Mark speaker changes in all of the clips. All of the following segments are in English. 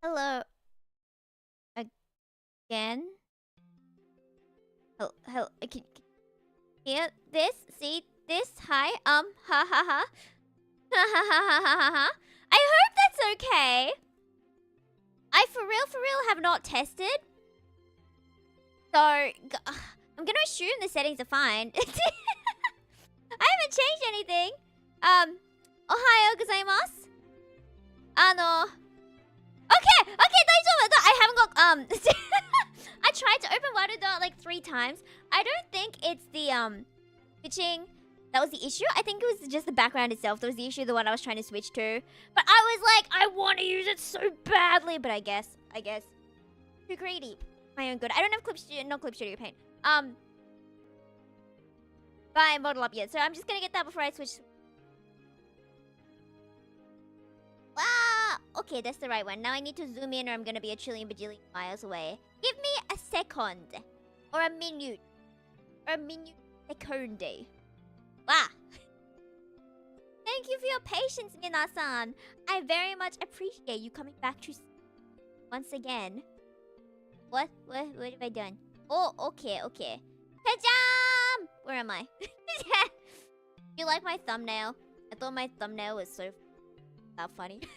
Speaker 1: Hello again. Hello. Can hear this? See this? Hi. Ha ha ha. Ha ha ha ha ha ha. I hope that's okay. I for real have not tested. So I'm gonna assume the settings are fine. I haven't changed anything. Ohayo gozaimasu. Okay, I haven't got I tried to open water door like 3 times. I don't think it's the switching that was the issue. I think it was just the background itself that was the issue, the one I was trying to switch to. But I was like, I want to use it so badly, but I guess too greedy. My own good. I don't have Clip Studio Paint. But I model up yet, so I'm just gonna get that before I switch. Ah, okay, that's the right one. Now I need to zoom in or I'm gonna be a trillion bajillion miles away. Give me a second. Or a minute. Or a minute second. Ah. Thank you for your patience, Minasan. I very much appreciate you coming back to once again. What have I done? Oh, okay. Tajam! Where am I? You like my thumbnail? I thought my thumbnail was so funny. So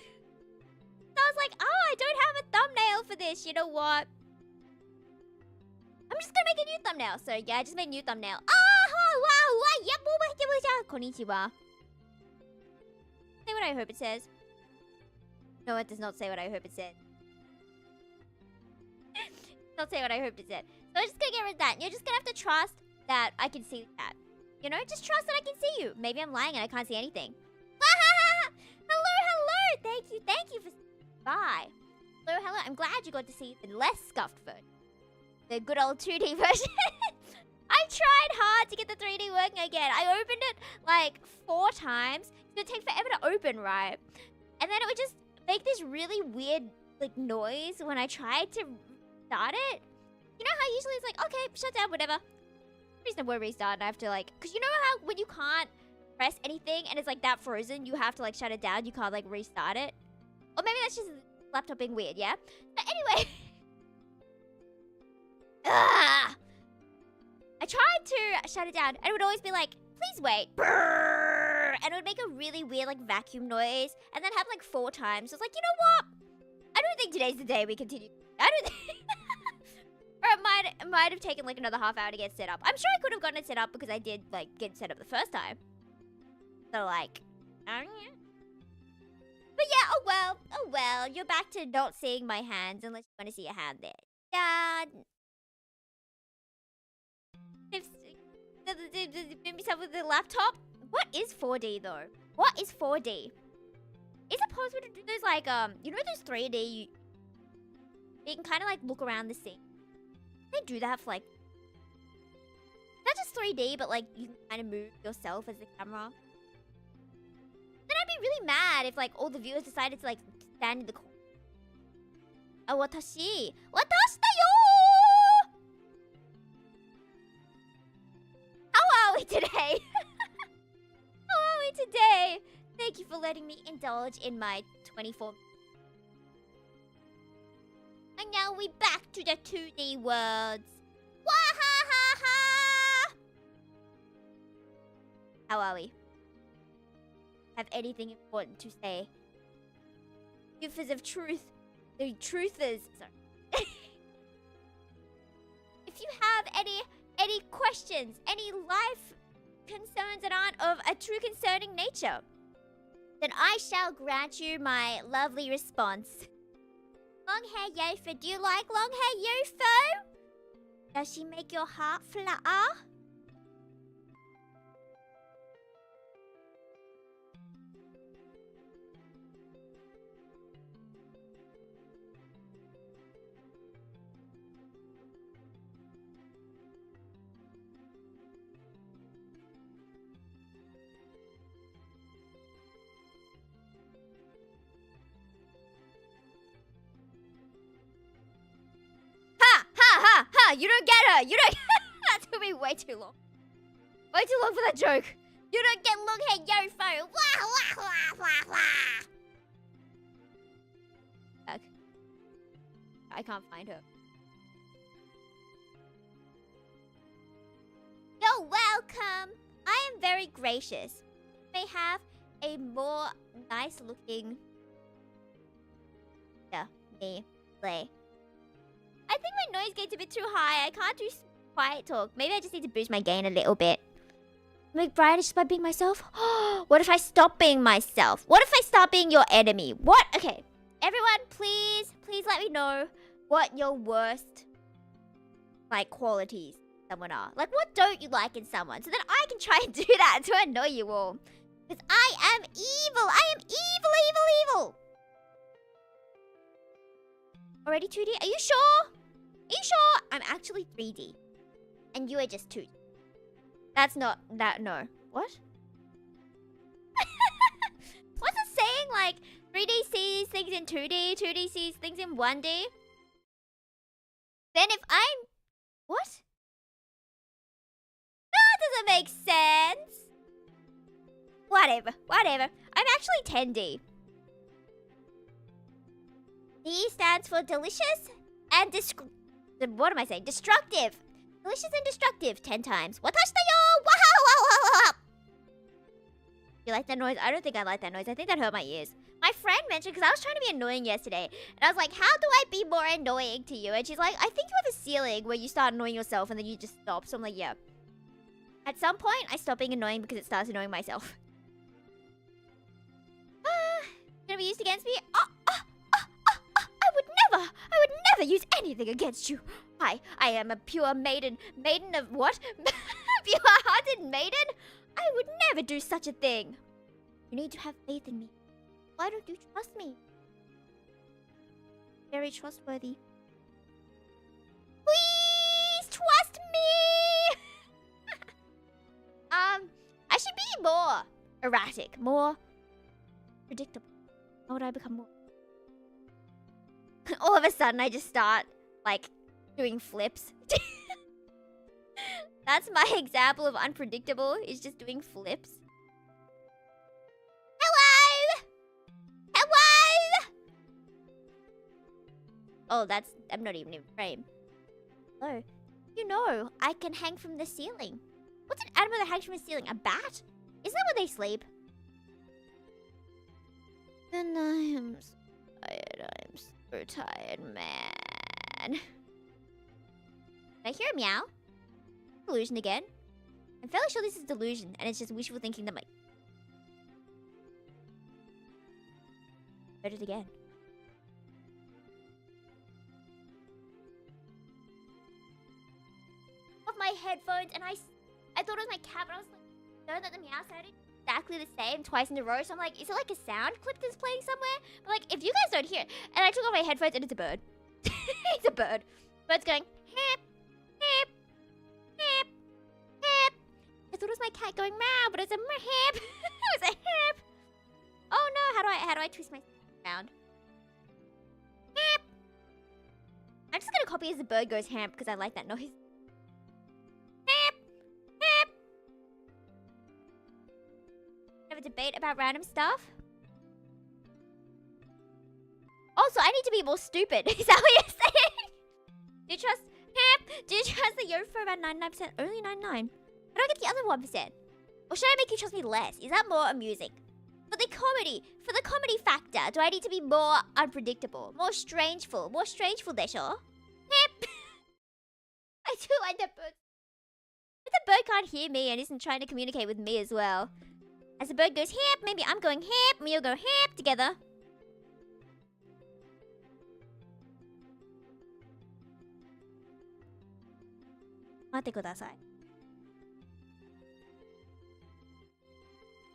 Speaker 1: I was like, oh, I don't have a thumbnail for this. You know what? I'm just gonna make a new thumbnail. So yeah, I just made a new thumbnail. Konnichiwa. Say what I hope it says. No, it does not say what I hope it said. Not say what I hoped it said. So I'm just gonna get rid of that. You're just gonna have to trust that I can see that. You know, just trust that I can see you. Maybe I'm lying and I can't see anything. Hello. Thank you for bye. Hello. I'm glad you got to see the less scuffed version. The good old 2D version. I tried hard to get the 3D working again. I opened it like 4 times. It's gonna take forever to open, right? And then it would just make this really weird like noise when I tried to start it. You know how usually it's like, okay, shut down, whatever. Reasonable restart, and I have to like, cause you know how when you can't press anything and it's like that frozen, you have to like shut it down. You can't like restart it. Or maybe that's just the laptop being weird, yeah? But anyway. I tried to shut it down and it would always be like, please wait. Brrr, and it would make a really weird like vacuum noise. And then have like 4 times. So it's like, you know what? I don't think today's the day we continue. I don't think... Or it might have taken like another half hour to get set up. I'm sure I could have gotten it set up because I did like get set up the first time. So like, but yeah, oh well. You're back to not seeing my hands unless you want to see a hand there. Yeah. With the laptop. What is 4D though? What is 4D? Is it possible to do those like you know those 3D? You can kind of like look around the scene. They do that for like not just 3D, but like you can kind of move yourself as the camera. Then I'd be really mad if like all the viewers decided to like stand in the corner. Oh, watashi da yo! How are we today? How are we today? Thank you for letting me indulge in my 24. And now we back to the 2D words. Wahahaha! How are we? Have anything important to say? Givers of truth. The truthers. Sorry. If you have any questions, any life concerns that aren't of a true concerning nature, then I shall grant you my lovely response. Long hair Yofa, do you like long hair Yofa? Does she make your heart flutter? Ha! You don't get her! You don't... That took me way too long. Way too long for that joke. You don't get long hair Yofa! Wah, wah, wah, wah, wah. I can't find her. You're welcome. I am very gracious. May have a more nice looking me play. I think my noise gain's a bit too high. I can't do quiet talk. Maybe I just need to boost my gain a little bit. Make brighter just by being myself? What if I stop being myself? What if I start being your enemy? What? Okay. Everyone, please let me know what your worst, like, qualities someone are. Like, what don't you like in someone? So then I can try and do that to annoy you all. Because I am evil. I am evil. Already 2D? Are you sure? Are you sure? I'm actually 3D. And you are just 2D. That's not that. No. What? What's it saying? Like 3D sees things in 2D, 2D sees things in 1D. Then if I'm what? That doesn't make sense. Whatever. I'm actually 10D. D stands for delicious and what am I saying? Destructive. Delicious and destructive 10 times. Watashita yo! Wow! You like that noise? I don't think I like that noise. I think that hurt my ears. My friend mentioned, because I was trying to be annoying yesterday. And I was like, how do I be more annoying to you? And she's like, I think you have a ceiling where you start annoying yourself and then you just stop. So I'm like, yeah. At some point, I stop being annoying because it starts annoying myself. Gonna be used against me? I would never use anything against you. I am a pure maiden. Maiden of what? Pure-hearted maiden? I would never do such a thing. You need to have faith in me. Why don't you trust me? Very trustworthy. Please trust me! I should be more erratic, more predictable. How would I become more? All of a sudden, I just start, like, doing flips. That's my example of unpredictable, is just doing flips. Hello! Oh, I'm not even in frame. Hello. You know, I can hang from the ceiling. What's an animal that hangs from the ceiling? A bat? Isn't that where they sleep? And I am tired. I'm so tired, man. Did I hear a meow? Delusion again. I'm fairly sure this is delusion, and it's just wishful thinking that my... Heard it again. Off my headphones, and I thought it was my cat, but I was like, no, that the meow sounded exactly the same twice in a row. So I'm like, is it like a sound clip that's playing somewhere? But like, if you guys don't hear it, and I took off my headphones, and it's a bird. It's a bird. Bird's going, hip, hip, hip, hip. I thought it was my cat going meow, but it's a hip. It was a hip. Oh no, how do I twist my around? Hip. I'm just gonna copy as the bird goes ham because I like that noise. Hip, hip. Have a debate about random stuff. Also, I need to be more stupid. Is that what you're saying? Do you trust hip? Do you trust the yo for about 99%? Only 99. How do I get the other 1%? Or should I make you trust me less? Is that more amusing? For the comedy factor, do I need to be more unpredictable? More strangeful desho? Hip! I do like that bird. But the bird can't hear me and isn't trying to communicate with me as well. As the bird goes hip, maybe I'm going hip, and we'll go hip together. Mate kudasai. I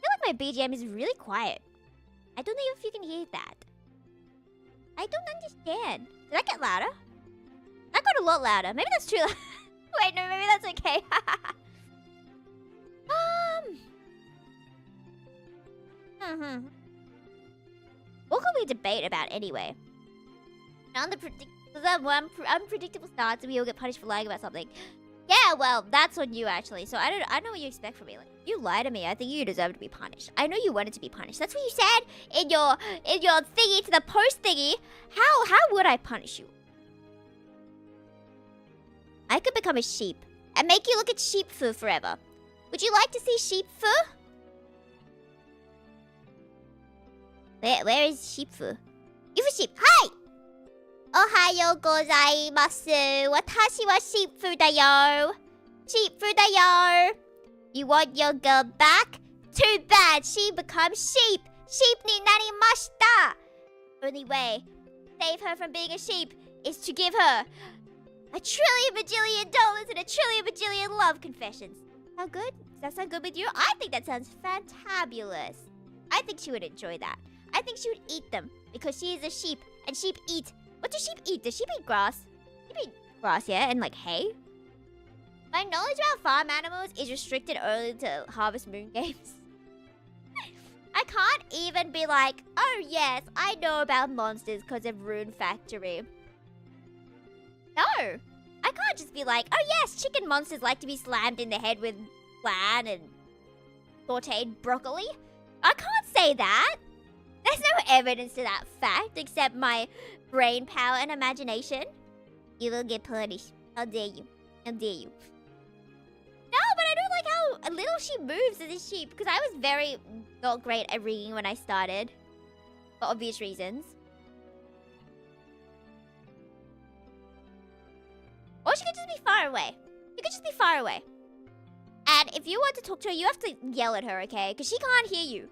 Speaker 1: feel like my BGM is really quiet. I don't know if you can hear that. I don't understand. Did I get louder? That got a lot louder. Maybe that's too loud. Wait, no, maybe that's okay. What could we debate about anyway? Unpredictable starts and we all get punished for lying about something. Yeah, well, that's on you actually. So I don't know what you expect from me. Like, you lie to me, I think you deserve to be punished. I know you wanted to be punished. That's what you said in your thingy to the post thingy. How would I punish you? I could become a sheep and make you look at sheep fur forever. Would you like to see sheep fur? Where is sheep fur? You for sheep. Hi! Ohayo gozaimasu. Watashi wa sheep fur da yo. Sheep fur da yo. You want your girl back? Too bad. She becomes sheep. Sheep ni narimashita. Only way to save her from being a sheep is to give her $1 trillion bajillion and $1 trillion bajillion love confessions. How good? Does that sound good with you? I think that sounds fantabulous. I think she would enjoy that. I think she would eat them because she is a sheep and sheep eat. What do sheep eat? Does sheep eat grass? Sheep eat grass, yeah, and like hay. My knowledge about farm animals is restricted only to Harvest Moon games. I can't even be like, oh yes, I know about monsters because of Rune Factory. No, I can't just be like, oh yes, chicken monsters like to be slammed in the head with flan and sauteed broccoli. I can't say that. There's no evidence to that fact except my brain power and imagination. You will get punished. How dare you? How dare you? No, but I don't like how a little she moves as a sheep because I was very not great at reading when I started. For obvious reasons. Or she could just be far away. She could just be far away. And if you want to talk to her, you have to yell at her, okay? Because she can't hear you.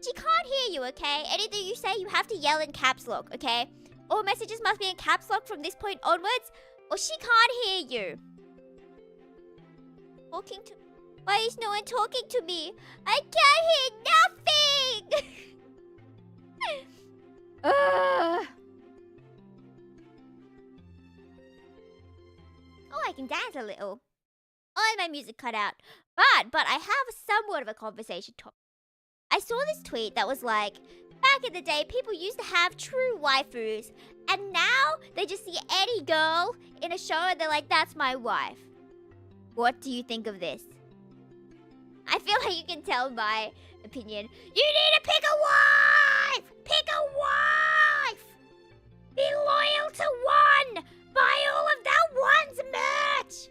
Speaker 1: She can't hear you, okay? Anything you say, you have to yell in caps lock, okay? All messages must be in caps lock from this point onwards, or she can't hear you. Talking to... Why is no one talking to me? I can't hear nothing! Oh, I can dance a little. Oh, my music cut out. But I have somewhat of a conversation topic. I saw this tweet that was like, back in the day, people used to have true waifus, and now they just see any girl in a show and they're like, that's my wife. What do you think of this? I feel like you can tell my opinion. You need to pick a wife! Pick a wife! Be loyal to one! Buy all of that one's merch!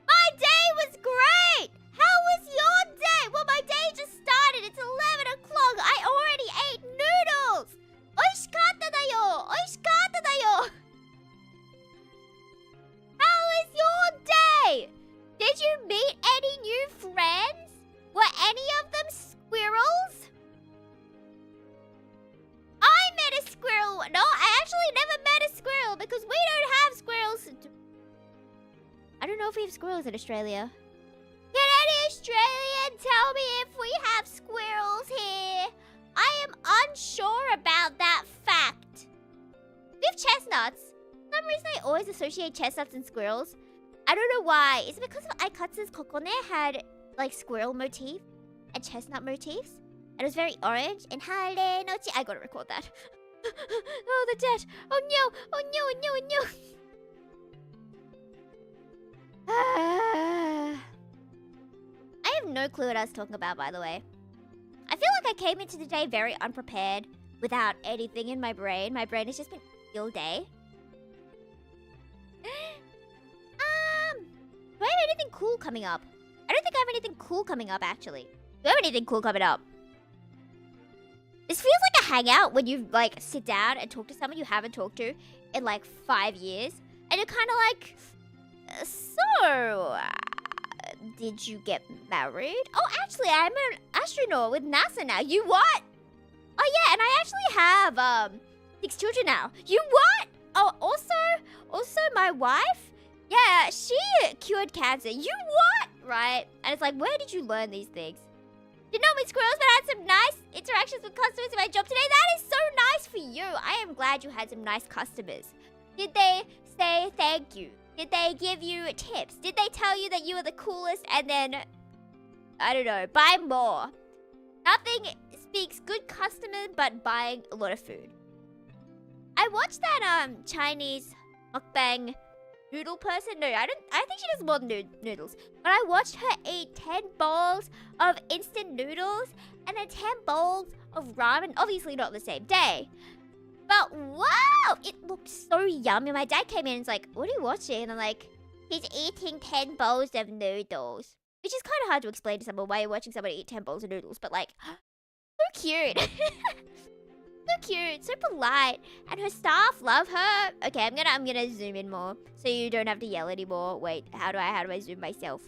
Speaker 1: My day was great! How was your day? Well, my day just started. It's 11 o'clock. I already ate noodles. Oishikatta da yo. Oishikatta da yo. How was your day? Did you meet any new friends? Were any of them squirrels? I met a squirrel. No, I actually never met a squirrel because we don't have squirrels. I don't know if we have squirrels in Australia. Can any Australian tell me if we have squirrels here? I am unsure about that fact. We have chestnuts. For some reason I always associate chestnuts and squirrels. I don't know why. Is it because of Aikatsu's kokone had like squirrel motif and chestnut motifs? And it was very orange and hare no chi. I gotta record that. Oh, the dead. Oh no. Oh no, oh no, oh no. I have no clue what I was talking about, by the way. I feel like I came into the day very unprepared, without anything in my brain. My brain has just been all day. Do I have anything cool coming up? I don't think I have anything cool coming up, actually. Do I have anything cool coming up? This feels like a hangout when you, like, sit down and talk to someone you haven't talked to in, like, 5 years. And you're kind of like... So, did you get married? Oh, actually, I'm an astronaut with NASA now. You what? Oh, yeah, and I actually have, 6 children now. You what? Oh, also my wife? Yeah, she cured cancer. You what? Right? And it's like, where did you learn these things? Did not meet squirrels, but I had some nice interactions with customers in my job today. That is so nice for you. I am glad you had some nice customers. Did they say thank you? Did they give you tips? Did they tell you that you were the coolest and then, I don't know, buy more? Nothing speaks good customer but buying a lot of food. I watched that Chinese mukbang noodle person. No, I think she does more than noodles. But I watched her eat 10 bowls of instant noodles and then 10 bowls of ramen. Obviously not the same day. But wow, it looked so yummy. My dad came in and was like, what are you watching? And I'm like, he's eating 10 bowls of noodles. Which is kind of hard to explain to someone why you're watching somebody eat 10 bowls of noodles. But like, so cute. So cute, so polite. And her staff love her. Okay, I'm gonna zoom in more so you don't have to yell anymore. Wait, how do I zoom myself?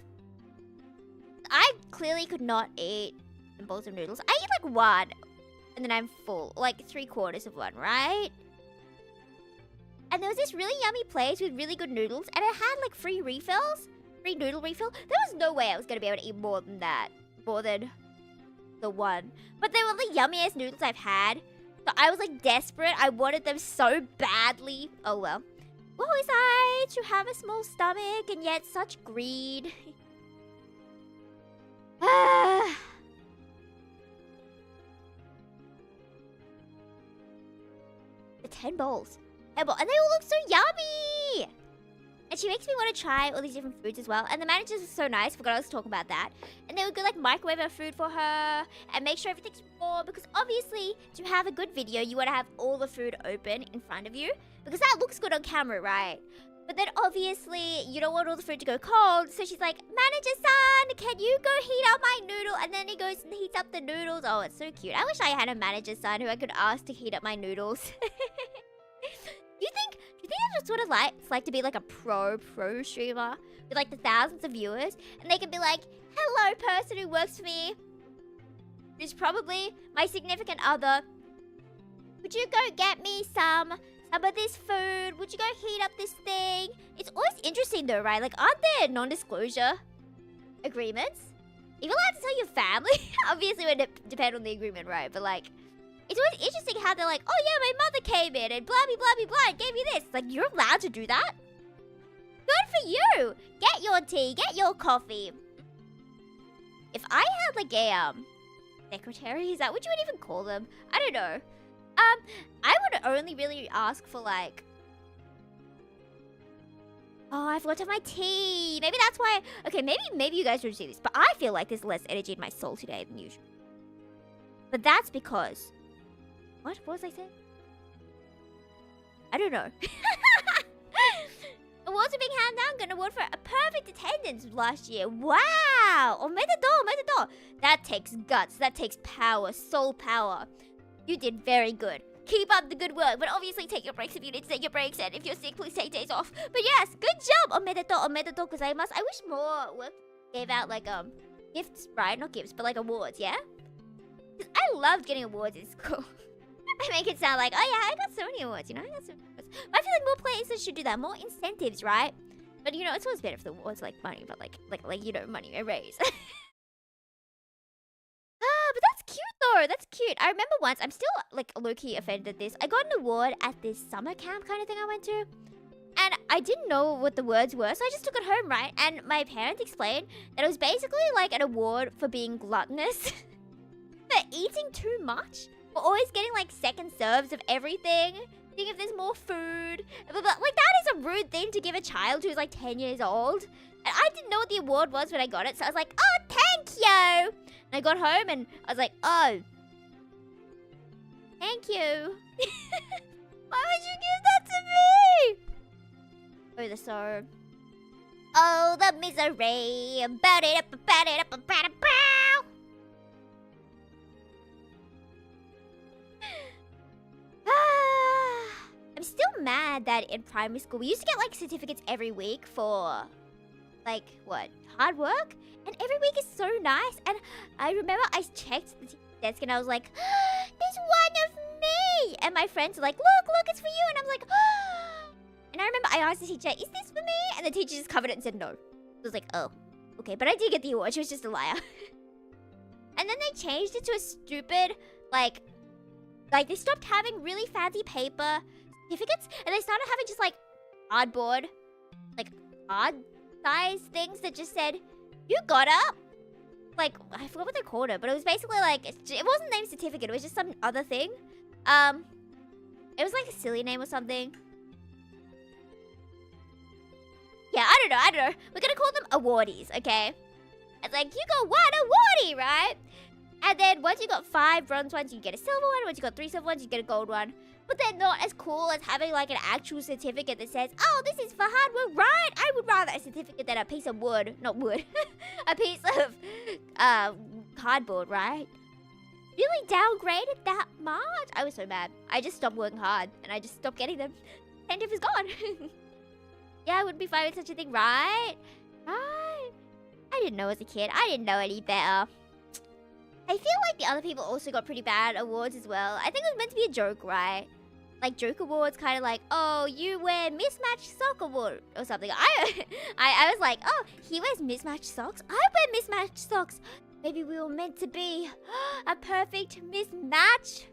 Speaker 1: I clearly could not eat 10 bowls of noodles. I eat like one. And then I'm full. Like 3/4 of one, right? And there was this really yummy place with really good noodles. And it had like free refills. Free noodle refill. There was no way I was going to be able to eat more than that. More than the one. But they were the yummiest noodles I've had. So I was like desperate. I wanted them so badly. Oh well. Woe is I to have a small stomach and yet such greed. Ah. The 10 bowls. And they all look so yummy! And she makes me want to try all these different foods as well. And the managers were so nice. Forgot I was talking about that. And they would go like microwave her food for her and make sure everything's raw. Because obviously, to have a good video, you want to have all the food open in front of you. Because that looks good on camera, right? But then obviously, you don't want all the food to go cold. So she's like, manager son, can you go heat up my noodle? And then he goes and heats up the noodles. Oh, it's so cute. I wish I had a manager son who I could ask to heat up my noodles. Do you think that's what it's like to be like a pro streamer with like the thousands of viewers, and they can be like, hello person who works for me, who's probably my significant other, would you go get me some of this food? Would you go heat up this thing? It's always interesting though, right? Like, aren't there non-disclosure agreements? Are you allowed to tell your family? Obviously it would depend on the agreement, right? But like, it's always interesting how they're like, oh yeah, my mother came in and blah, blah, blah, blah, and gave me this. Like, you're allowed to do that? Good for you. Get your tea, get your coffee. If I had like a, secretary, is that what you would even call them? I don't know. I would only really ask for like, oh, I forgot to have my tea. Maybe that's why, okay, maybe you guys don't see this, but I feel like there's less energy in my soul today than usual. But that's because... What was I saying? I don't know. Awards are being handed down. Got an award for a perfect attendance last year. Wow! Omedetou. That takes guts. That takes power. Soul power. You did very good. Keep up the good work. But obviously take your breaks if you need to take your breaks. And if you're sick, please take days off. But yes, good job. Omedetou gozaimasu. I wish more work gave out like gifts, right? Not gifts, but like awards, yeah? Because I loved getting awards in school. I make it sound like, oh yeah, I got so many awards, you know? I got so many awards. But I feel like more places should do that. More incentives, right? But you know, it's always better if the awards like money, but like you know, money, a raise. But that's cute though. That's cute. I remember once, I'm still like low-key offended at this. I got an award at this summer camp kind of thing I went to. And I didn't know what the words were, so I just took it home, right? And my parents explained that it was basically like an award for being gluttonous. For eating too much. We're always getting like second serves of everything. Think if there's more food. But like, that is a rude thing to give a child who's like 10 years old. And I didn't know what the award was when I got it. So I was like, oh, thank you. And I got home and I was like, oh, thank you. Why would you give that to me? Oh, the sorrow. Oh, the misery. About it up, about it up, about it, bow. I'm still mad that in primary school we used to get like certificates every week for like what, hard work, and every week is so nice. And I remember I checked the desk and I was like, there's one of me, and my friends were like, look, it's for you. And I was like, and I remember I asked the teacher, is this for me? And the teacher just covered it and said no. I was like, oh, okay, but I did get the award. She was just a liar. And then they changed it to a stupid like they stopped having really fancy paper certificates, and they started having just like cardboard, like card size things that just said, you got up. Like, I forgot what they called it, but it was basically like, it wasn't named certificate, it was just some other thing. It was like a silly name or something. Yeah, I don't know. We're gonna call them awardees, okay? It's like, you got one awardee, right? And then once you got 5 bronze ones, you get a silver one. Once you got 3 silver ones, you get a gold one. But they're not as cool as having like an actual certificate that says, oh, this is for hard work, right? I would rather a certificate than a piece of wood. Not wood. A piece of cardboard, right? Really downgraded that much? I was so mad. I just stopped working hard and I just stopped getting them. Tentative is gone. Yeah, I wouldn't be fine with such a thing, right? Right. I didn't know as a kid. I didn't know any better. I feel like the other people also got pretty bad awards as well. I think it was meant to be a joke, right? Like joke awards, kind of like, oh, you wear mismatched sock award or something. I was like, oh, he wears mismatched socks. I wear mismatched socks. Maybe we were meant to be a perfect mismatch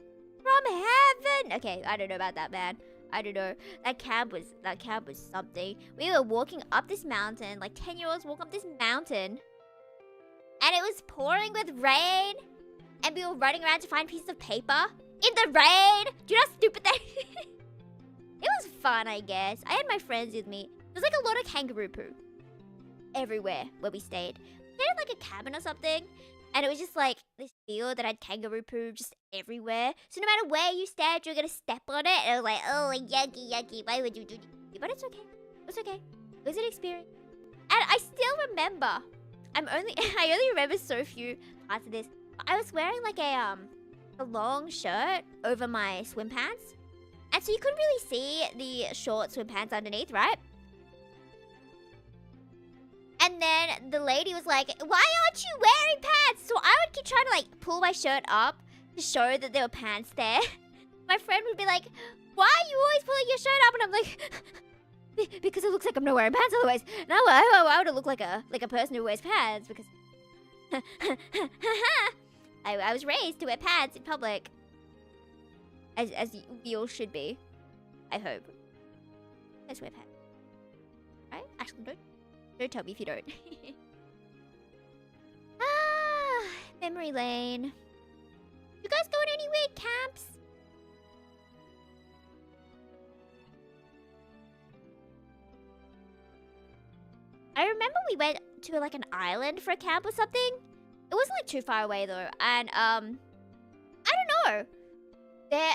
Speaker 1: from heaven. Okay, I don't know about that, man. I don't know. That camp was something. We were walking up this mountain, like 10-year-olds walk up this mountain, and it was pouring with rain, and we were running around to find pieces of paper in the rain. Do you know how stupid that is? It was fun, I guess. I had my friends with me. There was like a lot of kangaroo poo everywhere where we stayed. We stayed in like a cabin or something, and it was just like this field that had kangaroo poo just everywhere. So no matter where you stepped, you're gonna step on it, and it was like, oh, yucky, yucky. Why would you do this? But it's okay. It's okay. It was an experience. And I still remember. I only remember so few parts of this. I was wearing like a long shirt over my swim pants. And so you couldn't really see the short swim pants underneath, right? And then the lady was like, why aren't you wearing pants? So I would keep trying to like pull my shirt up to show that there were pants there. My friend would be like, why are you always pulling your shirt up? And I'm like, because it looks like I'm not wearing pants otherwise. No, I would look like a person who wears pants because I was raised to wear pants in public. As we all should be. I hope. Let's wear pants. Right? Actually, don't tell me if you don't. Memory lane. You guys going any weird camps? I remember we went to like an island for a camp or something. It wasn't like too far away though. And I don't know.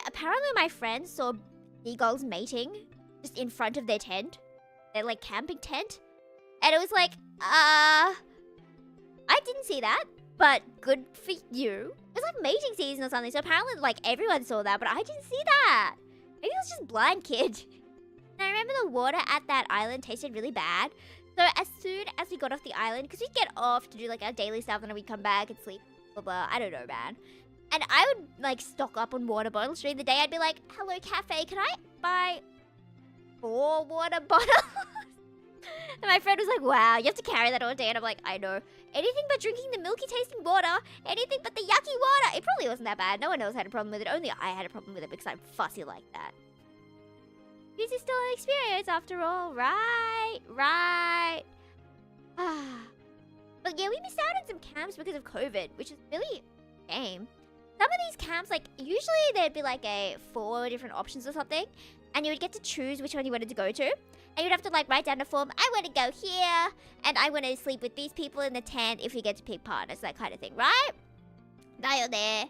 Speaker 1: Apparently my friends saw seagulls mating just in front of their tent. Their like camping tent. And it was like, I didn't see that, but good for you. It was like mating season or something, so apparently like everyone saw that, but I didn't see that. Maybe I was just blind kid. And I remember the water at that island tasted really bad. So as soon as we got off the island, because we'd get off to do like our daily stuff and then we'd come back and sleep, blah, blah, I don't know, man. And I would like stock up on water bottles during the day. I'd be like, hello cafe, can I buy 4 water bottles? And my friend was like, wow, you have to carry that all day. And I'm like, I know. Anything but drinking the milky tasting water. Anything but the yucky water. It probably wasn't that bad. No one else had a problem with it. Only I had a problem with it because I'm fussy like that. This is still an experience after all. Right. But yeah, we missed out on some camps because of COVID, which is really a shame. Some of these camps, like, usually there'd be like 4 different options or something. And you would get to choose which one you wanted to go to. And you'd have to like write down a form, I want to go here, and I want to sleep with these people in the tent if you get to pick partners, that kind of thing, right? Dial there.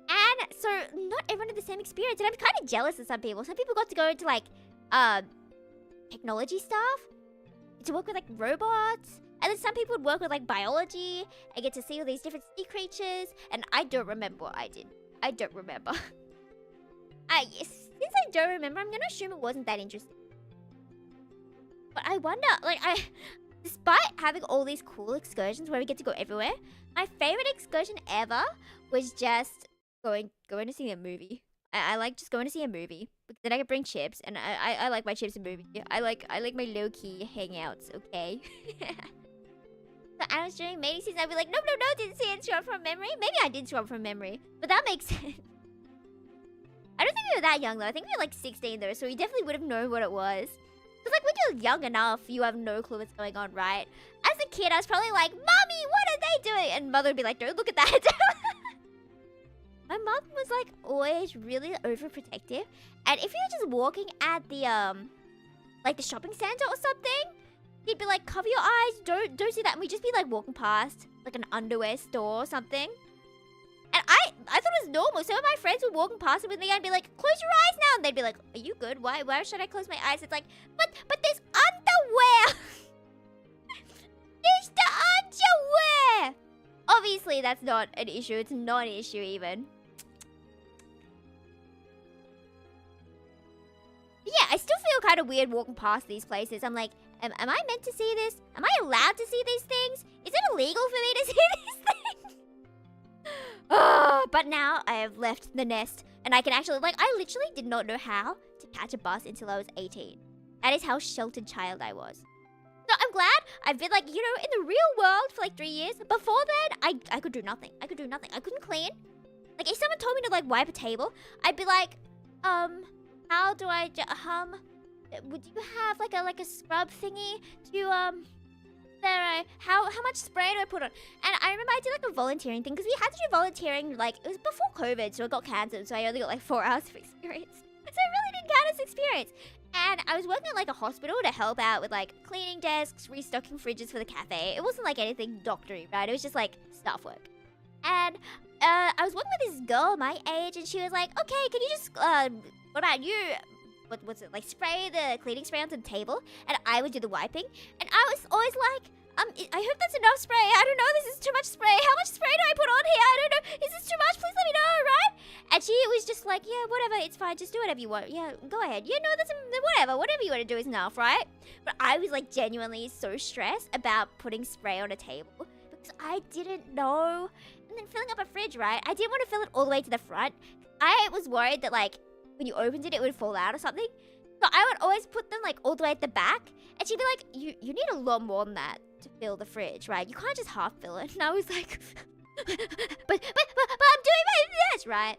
Speaker 1: And so not everyone had the same experience, and I'm kind of jealous of some people. Some people got to go into like technology stuff, to work with like robots, and then some people would work with like biology and get to see all these different sea creatures, and I don't remember what I did. I don't remember. Since I don't remember, I'm gonna assume it wasn't that interesting. But I wonder, like, despite having all these cool excursions where we get to go everywhere, my favorite excursion ever was just going to see a movie. I like just going to see a movie because then I can bring chips, and I like my chips and movie. I like my low key hangouts. Okay. So I was during mating season. I'd be like, no, didn't see it straight from memory. Maybe I did straight from memory, but that makes sense. I don't think we were that young though. I think we were like 16 though, so we definitely would have known what it was. Because, like, when you're young enough, you have no clue what's going on, right? As a kid, I was probably like, Mommy, what are they doing? And Mother would be like, don't look at that. My mom was, like, always really overprotective. And if you were just walking at the, like, the shopping center or something, she'd be like, cover your eyes, don't see that. And we'd just be, like, walking past, like, an underwear store or something. I thought it was normal. Some of my friends were walking past it with me. I'd be like, close your eyes now. And they'd be like, are you good? Why should I close my eyes? It's like, but there's underwear. There's the underwear. Obviously, that's not an issue. It's not an issue even. But yeah, I still feel kind of weird walking past these places. I'm like, am I meant to see this? Am I allowed to see these things? Is it illegal for me to see these things? Oh, but now I have left the nest and I can actually, like, I literally did not know how to catch a bus until I was 18. That is how sheltered child I was. So I'm glad I've been, like, you know, in the real world for like 3 years. Before then, I could do nothing. I could do nothing. I couldn't clean. Like, if someone told me to, like, wipe a table, I'd be like, how do I, would you have, like a scrub thingy to, how much spray do I put on? And I remember I did, like, a volunteering thing, because we had to do volunteering, like, it was before COVID, so it got cancelled, so I only got, like, 4 hours of experience. So it really didn't count as experience. And I was working at, like, a hospital to help out with, like, cleaning desks, restocking fridges for the cafe. It wasn't, like, anything doctory, right? It was just, like, staff work. And I was working with this girl my age, and she was like, okay, can you just, what about you? What's it, like, spray the cleaning spray onto the table? And I would do the wiping. And I was always like, I hope that's enough spray. I don't know, this is too much spray. How much spray do I put on here? I don't know. Is this too much? Please let me know, right? And she was just like, yeah, whatever, it's fine. Just do whatever you want. Yeah, go ahead. Yeah, no, that's whatever you want to do is enough, right? But I was, like, genuinely so stressed about putting spray on a table because I didn't know. And then filling up a fridge, right? I didn't want to fill it all the way to the front. I was worried that, like, when you opened it, it would fall out or something. So I would always put them, like, all the way at the back. And she'd be like, you need a lot more than that to fill the fridge, right? You can't just half fill it. And I was like, but I'm doing my best, right?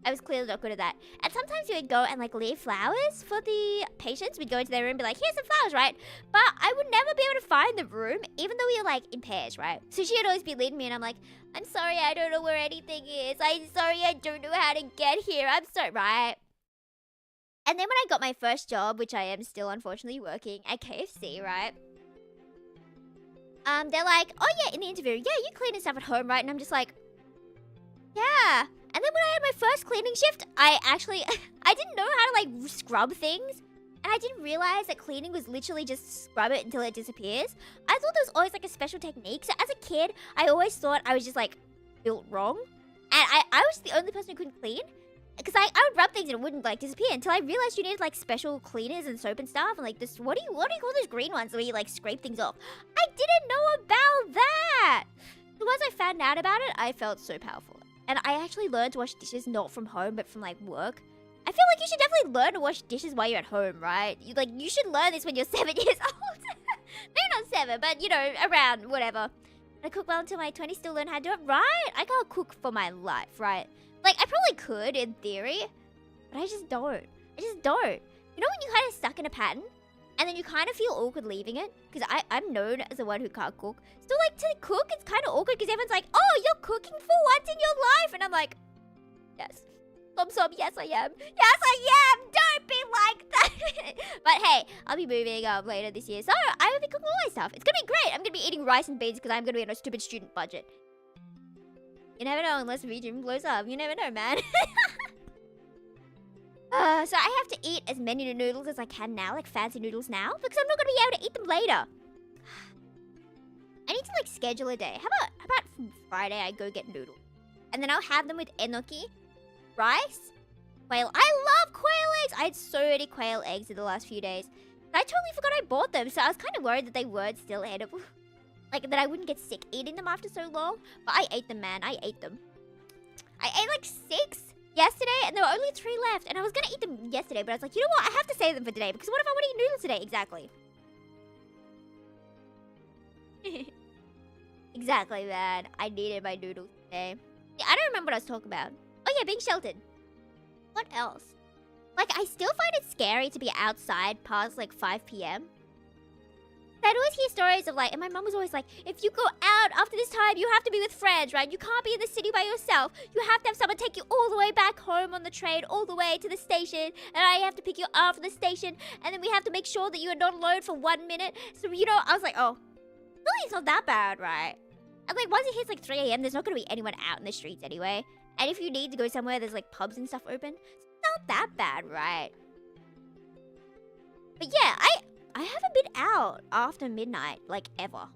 Speaker 1: I was clearly not good at that. And sometimes we would go and, like, leave flowers for the patients. We'd go into their room and be like, here's some flowers, right? But I would never be able to find the room, even though we were, like, in pairs, right? So she would always be leading me, and I'm like, I'm sorry, I don't know where anything is. I'm sorry, I don't know how to get here. I'm sorry, right? And then when I got my first job, which I am still unfortunately working at KFC, right? They're like, oh yeah, in the interview, yeah, you clean and stuff at home, right? And I'm just like, yeah. And then when I had my first cleaning shift, I didn't know how to, like, scrub things. And I didn't realize that cleaning was literally just scrub it until it disappears. I thought there was always, like, a special technique. So as a kid, I always thought I was just, like, built wrong. And I was the only person who couldn't clean. Because I would rub things and it wouldn't, like, disappear until I realized you needed, like, special cleaners and soap and stuff. And, like, this, what do you call those green ones where you, like, scrape things off? I didn't know about that. So once I found out about it, I felt so powerful. And I actually learned to wash dishes not from home, but from, like, work. I feel like you should definitely learn to wash dishes while you're at home, right? You should learn this when you're 7 years old. Maybe not 7, but, you know, around, whatever. I cook well until my 20s, still learn how to do it, right? I can't cook for my life, right? Like, I probably could, in theory, but I just don't. I just don't. You know when you kind of stuck in a pattern, and then you kind of feel awkward leaving it? Because I'm known as the one who can't cook. So, like, to cook, it's kind of awkward because everyone's like, oh, you're cooking for once in your life. And I'm like, yes. Yes, I am. Yes, I am. Don't be like that. But hey, I'll be moving later this year, so I will be cooking all my stuff. It's going to be great. I'm going to be eating rice and beans because I'm going to be on a stupid student budget. You never know unless VTuber blows up. You never know, man. So I have to eat as many noodles as I can now, like fancy noodles now, because I'm not going to be able to eat them later. I need to, like, schedule a day. How about Friday I go get noodles? And then I'll have them with enoki, rice, quail. I love quail eggs! I had so many quail eggs in the last few days. I totally forgot I bought them, so I was kind of worried that they weren't still edible. Like, that I wouldn't get sick eating them after so long. But I ate them, man. I ate them. I ate, like, 6 yesterday, and there were only 3 left. And I was going to eat them yesterday, but I was like, you know what? I have to save them for today, because what if I want to eat noodles today? Exactly. Exactly, man. I needed my noodles today. Yeah, I don't remember what I was talking about. Oh, yeah, being sheltered. What else? Like, I still find it scary to be outside past, like, 5 p.m. I'd always hear stories of, like, and my mum was always like, if you go out after this time, you have to be with friends, right? You can't be in the city by yourself. You have to have someone take you all the way back home on the train, all the way to the station. And I have to pick you up from the station. And then we have to make sure that you are not alone for 1 minute. So, you know, I was like, oh, really, it's not that bad, right? And, like, once it hits, like, 3 a.m., there's not going to be anyone out in the streets anyway. And if you need to go somewhere, there's like pubs and stuff open. It's not that bad, right? But yeah, I haven't been out after midnight, like, ever.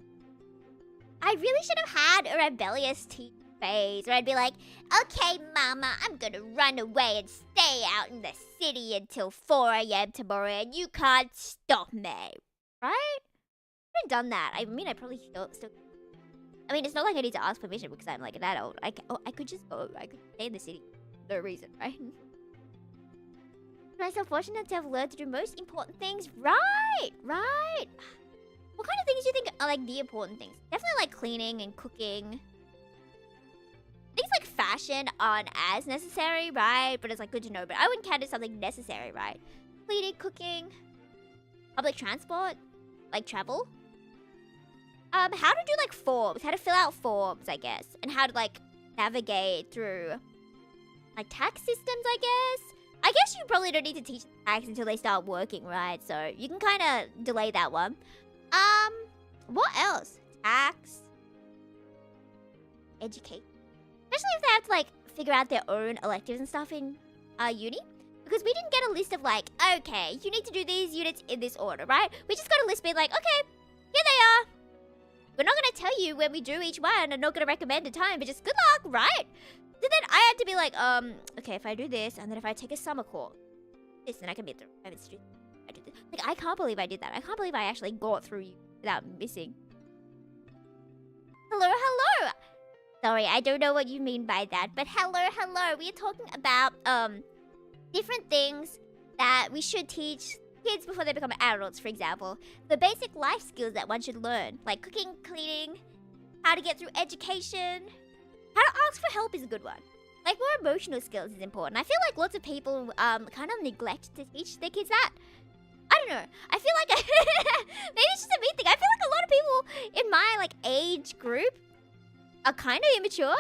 Speaker 1: I really should have had a rebellious teen phase where I'd be like, okay, mama, I'm gonna run away and stay out in the city until 4 a.m. tomorrow and you can't stop me. Right? I haven't done that. I mean, I probably still... I mean, it's not like I need to ask permission because I'm like an adult. I could just go. I could stay in the city. No reason, right? I'm so fortunate to have learned to do most important things. Right, right. What kind of things do you think are like the important things? Definitely like cleaning and cooking. Things like fashion aren't as necessary, right? But it's like good to know. But I wouldn't count it as something necessary, right? Cleaning, cooking, public transport, like travel. How to do like forms, how to fill out forms, I guess. And how to like navigate through like tax systems, I guess. I guess you probably don't need to teach tax until they start working, right? So you can kind of delay that one. What else? Tax. Educate. Especially if they have to like figure out their own electives and stuff in uni. Because we didn't get a list of like, okay, you need to do these units in this order, right? We just got a list being like, okay, here they are. We're not going to tell you when we do each one and not going to recommend a time, but just good luck, right? So then I had to be like, okay, if I do this, and then if I take a summer course, this, then I can be through. I do this. Like, I can't believe I did that. I can't believe I actually got through you without missing. Hello, hello. Sorry, I don't know what you mean by that, but hello, hello. We are talking about, different things that we should teach kids before they become adults, for example. The basic life skills that one should learn, like cooking, cleaning, how to get through education. How to ask for help is a good one. Like, more emotional skills is important. I feel like lots of people kind of neglect to teach their kids that. I don't know. I feel like maybe it's just a me thing. I feel like a lot of people in my like age group are kind of immature,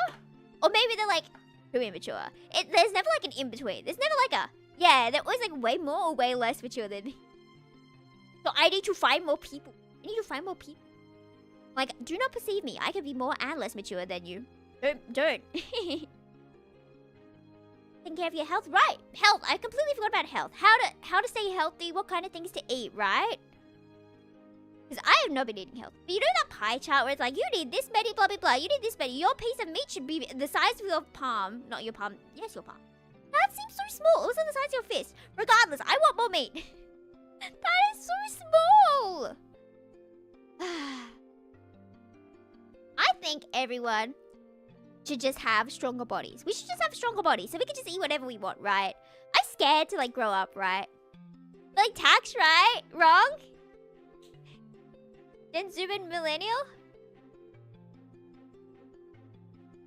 Speaker 1: or maybe they're like too immature. There's never like an in between. There's never like a they're always like way more or way less mature than me. So I need to find more people. I need to find more people. Like, do not perceive me. I can be more and less mature than you. Don't. Taking care of your health, right? Health. I completely forgot about health. How to stay healthy. What kind of things to eat, right? Because I have not been eating health. But you know that pie chart where it's like, you need this many, blah, blah, blah. You need this many. Your piece of meat should be the size of your palm. Not your palm. Yes, your palm. That seems so small. It was on the size of your fist. Regardless, I want more meat. That is so small. I think everyone should just have stronger bodies. We should just have stronger bodies so we can just eat whatever we want, right? I'm scared to like grow up, right? But, like tax, right? Wrong? Gen Zoom and millennial?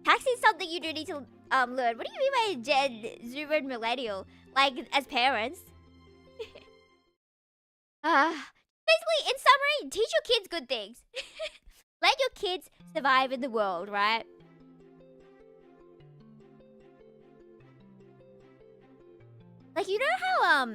Speaker 1: Tax is something you do need to learn. What do you mean by Gen Zoom and millennial? Like, as parents? Basically, in summary, teach your kids good things. Let your kids survive in the world, right? Like, you know how,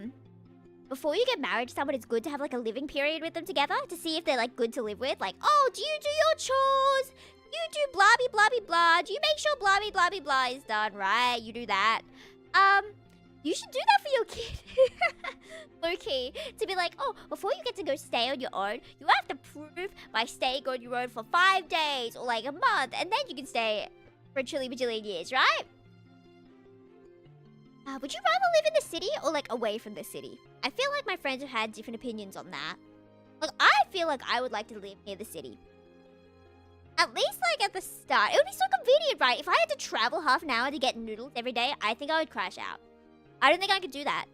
Speaker 1: before you get married to someone, it's good to have, like, a living period with them together to see if they're, like, good to live with? Like, oh, do you do your chores? You do blahby blahby blah. Do you make sure blahby blahby blah is done, right? You do that. You should do that for your kid. Low-key. To be like, oh, before you get to go stay on your own, you have to prove by staying on your own for 5 days or, like, a month. And then you can stay for a trillion bajillion years, right? Would you rather live in the city or, like, away from the city? I feel like my friends have had different opinions on that. Like, I feel like I would like to live near the city. At least, like, at the start. It would be so convenient, right? If I had to travel half an hour to get noodles every day, I think I would crash out. I don't think I could do that.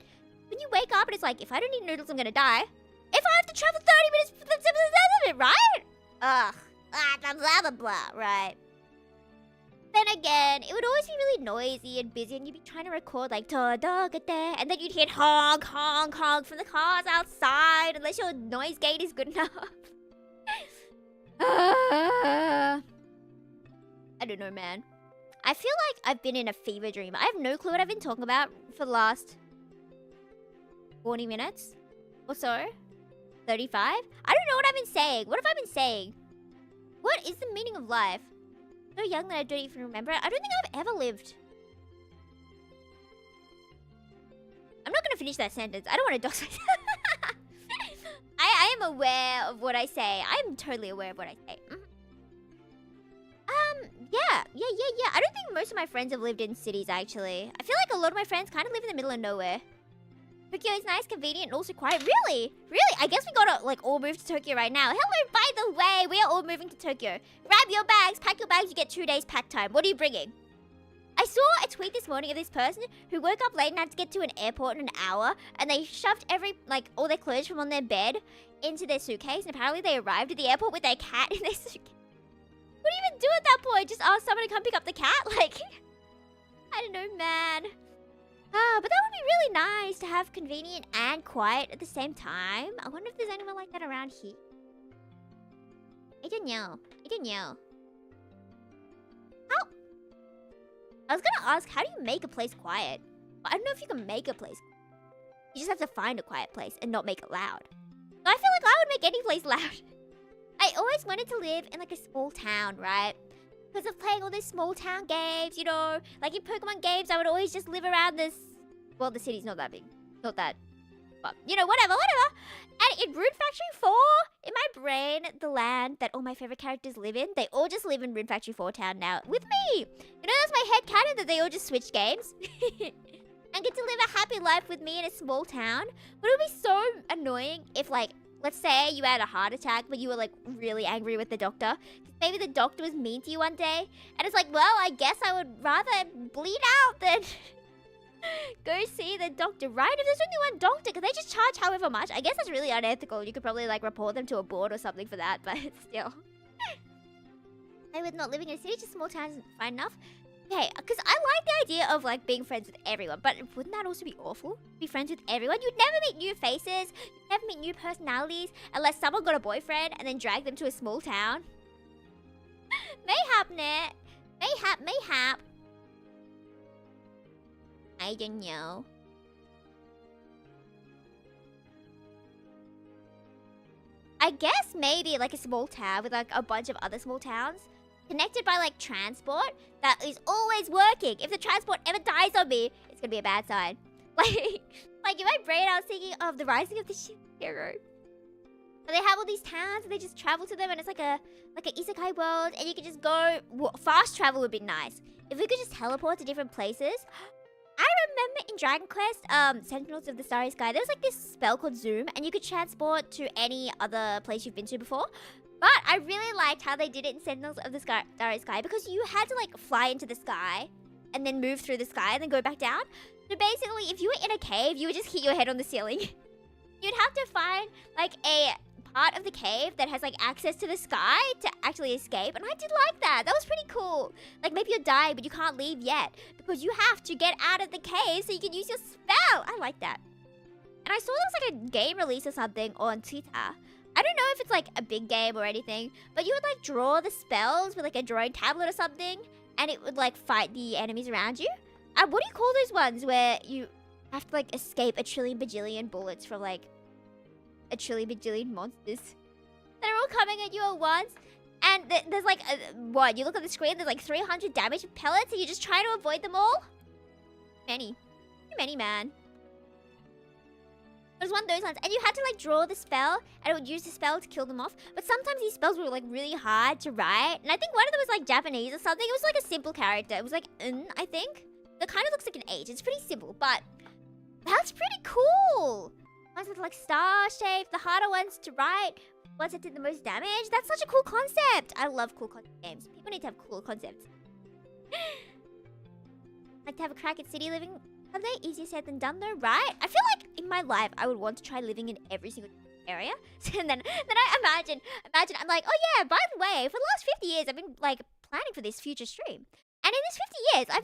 Speaker 1: When you wake up and it's like, if I don't eat noodles, I'm gonna die. If I have to travel 30 minutes, right? Ugh. Blah, blah, blah, blah, right? Then again, it would always be really noisy and busy, and you'd be trying to record like da da da da, and then you'd hear honk honk honk from the cars outside, unless your noise gate is good enough. I don't know, man. I feel like I've been in a fever dream. I have no clue what I've been talking about for the last 40 minutes or so. 35? I don't know what I've been saying. What have I been saying? What is the meaning of life? So young that I don't even remember it. I don't think I've ever lived want to finish that sentence. I don't want to dox myself. I am aware of what I say. I'm totally aware of what I say. Yeah. I don't think most of my friends have lived in cities, actually. I feel like a lot of my friends kind of live in the middle of nowhere. Tokyo is nice, convenient, and also quiet. Really? Really? I guess we gotta, like, all move to Tokyo right now. Hello, by the way, we are all moving to Tokyo. Grab your bags, pack your bags, you get 2 days pack time. What are you bringing? I saw a tweet this morning of this person who woke up late and had to get to an airport in an hour, and they shoved all their clothes from on their bed into their suitcase, and apparently they arrived at the airport with their cat in their suitcase. What do you even do at that point? Just ask someone to come pick up the cat? Like, I don't know, man. But that would be really nice to have convenient and quiet at the same time. I wonder if there's anyone like that around here. I don't know. How? I was gonna ask, how do you make a place quiet? But I don't know if you can make a place. You just have to find a quiet place and not make it loud. So I feel like I would make any place loud. I always wanted to live in like a small town, right? Because of playing all these small town games, you know. Like in Pokemon games, I would always just live around this... Well, the city's not that big. Not that... But, you know, whatever. And in Rune Factory 4, in my brain, the land that all my favorite characters live in, they all just live in Rune Factory 4 town now. With me! You know, that's my headcanon that they all just switch games. And get to live a happy life with me in a small town. But it would be so annoying if, like... Let's say you had a heart attack, but you were, like, really angry with the doctor. Maybe the doctor was mean to you one day. And it's like, well, I guess I would rather bleed out than go see the doctor, right? If there's only one doctor, can they just charge however much? I guess that's really unethical. You could probably, like, report them to a board or something for that, but still. Maybe with not living in a city, just small towns is fine enough. Okay, because I like the idea of, like, being friends with everyone, but wouldn't that also be awful? Be friends with everyone? You'd never meet new faces, you'd never meet new personalities, unless someone got a boyfriend and then dragged them to a small town. Mayhap, net. Mayhap. I don't know. I guess maybe, like, a small town with, like, a bunch of other small towns. Connected by, like, transport that is always working. If the transport ever dies on me, it's gonna be a bad sign. Like in my brain, I was thinking of the Rising of the Hero. They have all these towns, and they just travel to them, and it's like an isekai world, and you can just go... Fast travel would be nice. If we could just teleport to different places... I remember in Dragon Quest, Sentinels of the Starry Sky, there was, like, this spell called Zoom, and you could transport to any other place you've been to before. But I really liked how they did it in Sentinels of the Starry Sky, because you had to, like, fly into the sky and then move through the sky and then go back down. So basically, if you were in a cave, you would just hit your head on the ceiling. You'd have to find, like, a part of the cave that has, like, access to the sky to actually escape. And I did like that. That was pretty cool. Like, maybe you're dying, but you can't leave yet because you have to get out of the cave so you can use your spell. I like that. And I saw there was, like, a game release or something on Twitter. I don't know if it's, like, a big game or anything, but you would, like, draw the spells with, like, a drawing tablet or something, and it would, like, fight the enemies around you. What do you call those ones where you have to, like, escape a trillion bajillion bullets from, like, a trillion bajillion monsters that are all coming at you at once? And there's, like, what? You look at the screen, there's, like, 300 damage pellets, and you're just trying to avoid them all? Many, man. It was one of those ones, and you had to, like, draw the spell, and it would use the spell to kill them off. But sometimes these spells were, like, really hard to write, and I think one of them was, like, Japanese or something. It was, like, a simple character. It was, like, I think. It kind of looks like an H. It's pretty simple, but that's pretty cool. Ones with, like, star shape, the harder ones to write, ones that did the most damage. That's such a cool concept. I love cool concept games. People need to have cool concepts. Like to have a crack at city living. Are they easier said than done though, right? I feel like in my life I would want to try living in every single area. And then I imagine I'm like, oh yeah, by the way, for the last 50 years I've been like planning for this future stream. And in this 50 years I've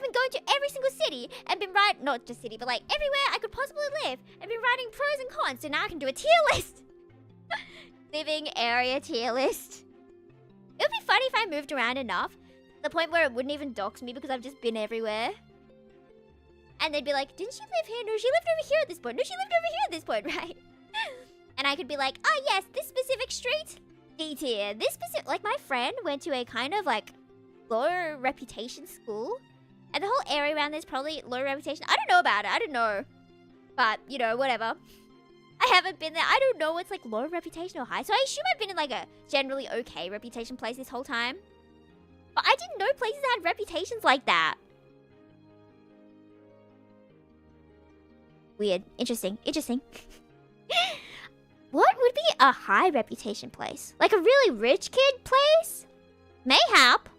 Speaker 1: been going to every single city and been writing, not just city, but like everywhere I could possibly live and been writing pros and cons, so now I can do a tier list. Living area tier list. It would be funny if I moved around enough to the point where it wouldn't even dox me because I've just been everywhere. And they'd be like, didn't she live here? No, she lived over here at this point. No, she lived over here at this point, right? And I could be like, oh yes, this specific street, D tier. This specific, like my friend went to a kind of like low reputation school. And the whole area around there's probably low reputation. I don't know about it. I don't know. But, you know, whatever. I haven't been there. I don't know what's like low reputation or high. So I assume I've been in like a generally okay reputation place this whole time. But I didn't know places had reputations like that. Weird. Interesting. Interesting. What would be a high reputation place? Like a really rich kid place? Mayhap.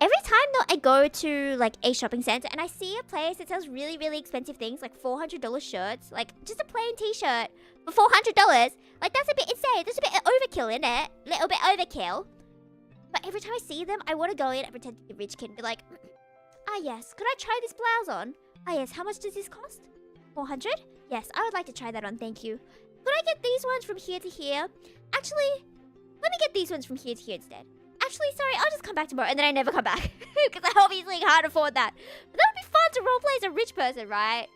Speaker 1: Every time though I go to like a shopping center and I see a place that sells really, really expensive things, like $400 shirts, like just a plain t-shirt for $400, like that's a bit insane. That's a bit overkill, isn't it? Little bit overkill. But every time I see them, I want to go in and pretend to be a rich kid and be like, ah yes, could I try this blouse on? Ah yes, how much does this cost? 400? Yes, I would like to try that on, thank you. Could I get these ones from here to here? Actually, let me get these ones from here to here instead. Actually, sorry, I'll just come back tomorrow. And then I never come back. Because I obviously can't afford that. But that would be fun to roleplay as a rich person, right?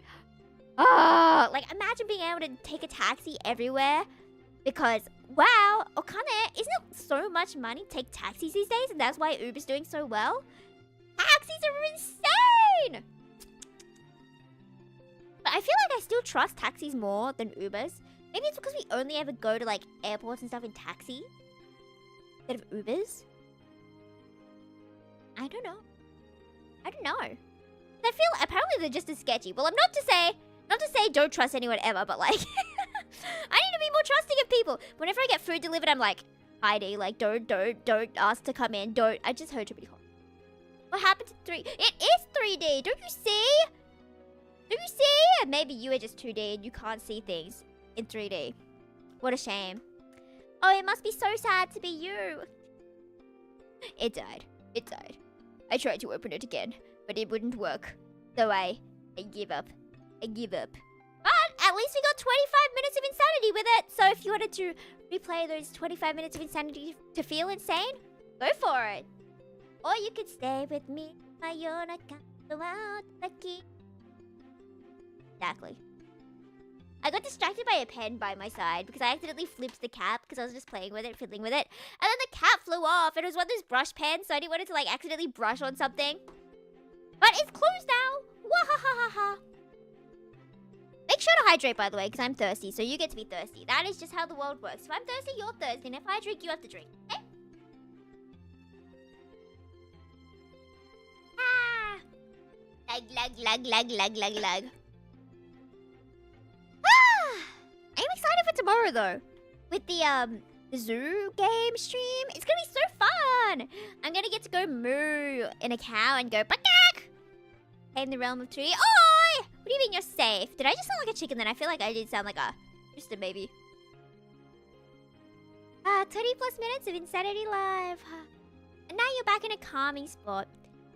Speaker 1: Oh, like imagine being able to take a taxi everywhere. Because, wow, Okane, isn't it so much money to take taxis these days? And that's why Uber's doing so well? Taxis are insane! But I feel like I still trust taxis more than Ubers. Maybe it's because we only ever go to like airports and stuff in taxi instead of Ubers. I don't know. I don't know. I feel apparently they're just as sketchy. Well, I'm not to say don't trust anyone ever, but like I need to be more trusting of people. Whenever I get food delivered, I'm like, Heidi, like don't ask to come in. Don't. I just heard too many calls. What happened to 3? It is 3D. Don't you see? Don't you see? Maybe you are just 2D and you can't see things in 3D. What a shame. Oh, it must be so sad to be you. It died. It died. I tried to open it again, but it wouldn't work. So I give up. I give up. But at least we got 25 minutes of insanity with it. So if you wanted to replay those 25 minutes of insanity to feel insane, go for it. Or you could stay with me. Exactly. I got distracted by a pen by my side because I accidentally flipped the cap because I was just playing with it, fiddling with it. And then the cap flew off and it was one of those brush pens, so I didn't want it to like accidentally brush on something. But it's closed now. Wahahaha. Make sure to hydrate, by the way, because I'm thirsty, so you get to be thirsty. That is just how the world works. If I'm thirsty, you're thirsty, and if I drink, you have to drink. Okay? Ah! Lag. I'm excited for tomorrow though. With the zoo game stream. It's gonna be so fun. I'm gonna get to go moo in a cow and go bakak in the realm of 3D. Oi! What do you mean you're safe? Did I just sound like a chicken then? I feel like I did sound like just a baby. 20 plus minutes of Insanity Live. And now you're back in a calming spot.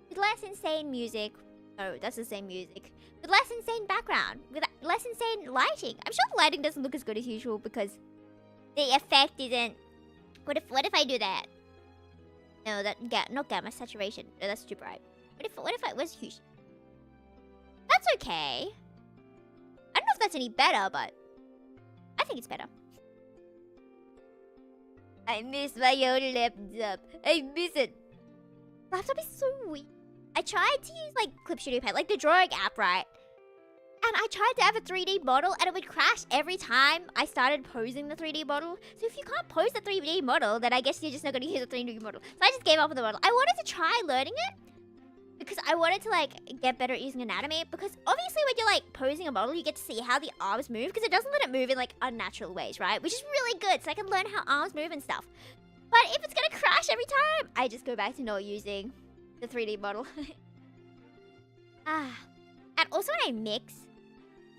Speaker 1: With less insane music. Oh, that's the same music. With less insane background. With less insane lighting. I'm sure the lighting doesn't look as good as usual because the effect isn't... What if I do that? No, not gamma, saturation. No, that's too bright. What if I was huge? That's okay. I don't know if that's any better, but I think it's better. I miss my own laptop. I miss it. Laptop is so weak. I tried to use like Clip Studio Paint, like the drawing app, right? And I tried to have a 3D model and it would crash every time I started posing the 3D model. So if you can't pose the 3D model, then I guess you're just not going to use the 3D model. So I just gave up on the model. I wanted to try learning it because I wanted to like get better at using anatomy. Because obviously when you're like posing a model, you get to see how the arms move because it doesn't let it move in like unnatural ways, right? Which is really good. So I can learn how arms move and stuff. But if it's going to crash every time, I just go back to not using the 3D model. And also when I mix,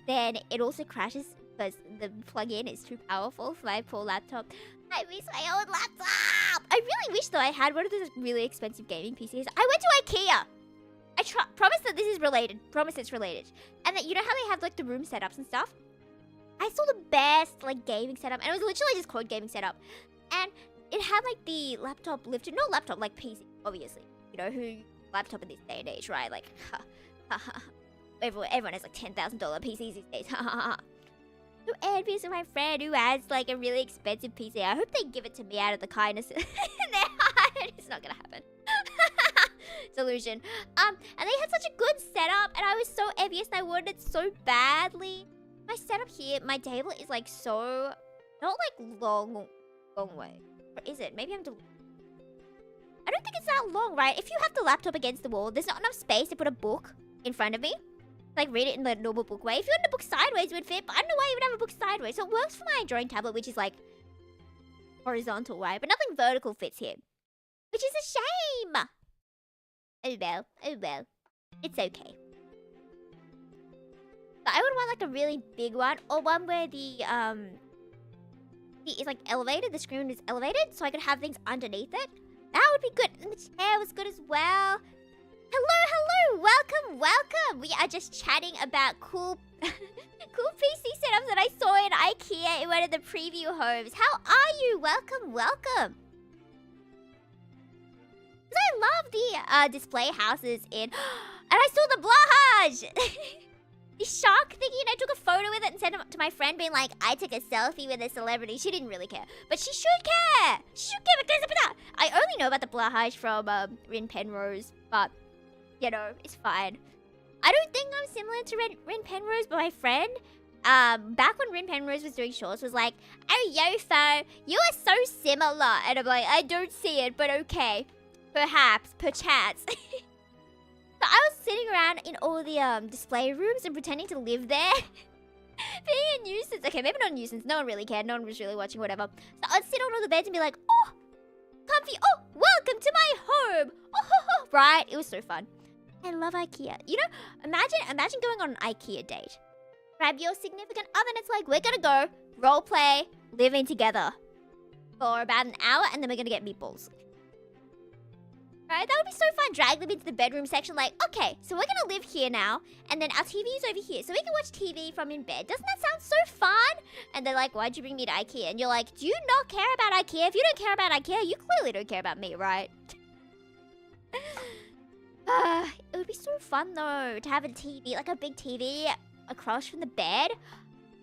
Speaker 1: then it also crashes because the plug-in is too powerful for my poor laptop. I miss my own laptop! I really wish though I had one of those really expensive gaming PCs. I went to IKEA! I promise that this is related. Promise it's related. And that you know how they have like the room setups and stuff? I saw the best like gaming setup and it was literally just called gaming setup. And it had like the laptop lifted, not laptop, like PC, obviously. You know, who laptop in this day and age, right? Like, everyone has like $10,000 PCs these days. So envious of my friend who has like a really expensive PC. I hope they give it to me out of the kindness in their heart. It's not gonna happen. solution. And they had such a good setup, and I was so envious, and I wanted it so badly. My setup here, my table is like so, not like long way. Or is it? Maybe I'm I don't think it's that long, right? If you have the laptop against the wall, there's not enough space to put a book in front of me. Like, read it in the normal book way. If you had a book sideways, it would fit, but I don't know why you would have a book sideways. So it works for my drawing tablet, which is like horizontal, right? But nothing vertical fits here, which is a shame. Oh well, oh well. It's okay. But I would want like a really big one, or one where the is like elevated, the screen is elevated, so I could have things underneath it. That would be good. And the chair was good as well. Hello, welcome. We are just chatting about cool PC setups that I saw in IKEA in one of the preview homes. How are you? Welcome. I love the display houses in... And I saw the Blahaj! The shark thingy, and I took a photo with it and sent it to my friend being like, I took a selfie with a celebrity. She didn't really care. But she should care! She should care because of that! I only know about the Blahaj from Rin Penrose, but, you know, it's fine. I don't think I'm similar to Rin Penrose, but my friend, back when Rin Penrose was doing shorts, was like, oh, Yofo, you are so similar. And I'm like, I don't see it, but okay. Perhaps, perchance. So I was sitting around in all the display rooms and pretending to live there. Being a nuisance. Okay, maybe not a nuisance. No one really cared. No one was really watching, whatever. So I'd sit on all the beds and be like, oh, comfy. Oh, welcome to my home. Oh, right? It was so fun. I love IKEA. You know, imagine going on an IKEA date. Grab your significant other and it's like, we're going to go role play, living together for about an hour and then we're going to get meatballs. Right, that would be so fun. Drag them into the bedroom section like, okay, so we're going to live here now. And then our TV is over here. So we can watch TV from in bed. Doesn't that sound so fun? And they're like, why'd you bring me to IKEA? And you're like, do you not care about IKEA? If you don't care about IKEA, you clearly don't care about me, right? It would be so fun, though, to have a TV, like a big TV across from the bed.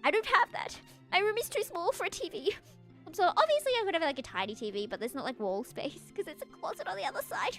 Speaker 1: I don't have that. My room is too small for a TV. So obviously I could have like a tiny TV, but there's not like wall space because it's a closet on the other side.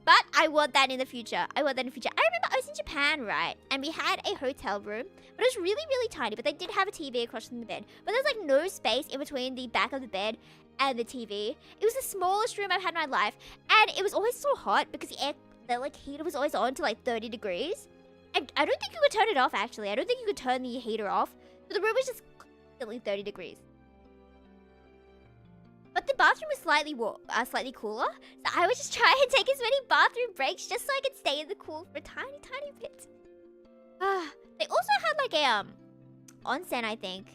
Speaker 1: But I want that in the future. I remember I was in Japan, right? And we had a hotel room, but it was really, really tiny. But they did have a TV across from the bed. But there's like no space in between the back of the bed and the TV. It was the smallest room I've had in my life. And it was always so hot because the like heater was always on to like 30 degrees. And I don't think you could turn it off, actually. I don't think you could turn the heater off. So the room was just constantly 30 degrees. But the bathroom was slightly cooler, so I would just try and take as many bathroom breaks just so I could stay in the cool for a tiny, tiny bit. They also had like a onsen, I think.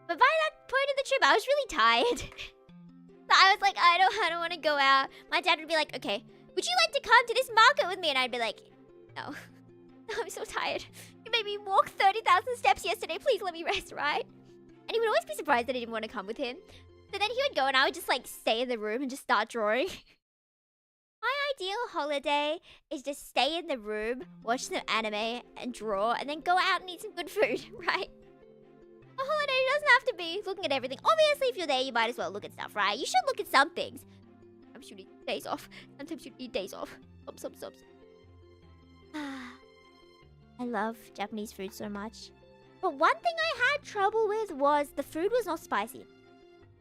Speaker 1: But by that point of the trip, I was really tired. So I was like, I don't want to go out. My dad would be like, okay, would you like to come to this market with me? And I'd be like, no. I'm so tired. You made me walk 30,000 steps yesterday. Please let me rest, right? And he would always be surprised that I didn't want to come with him. So then he would go and I would just like stay in the room and just start drawing. My ideal holiday is just stay in the room, watch some anime and draw, and then go out and eat some good food, right? A holiday doesn't have to be looking at everything. Obviously, if you're there, you might as well look at stuff, right? You should look at some things. Sometimes you need days off. Sometimes you need days off. Subs. I love Japanese food so much. But one thing I had trouble with was the food was not spicy.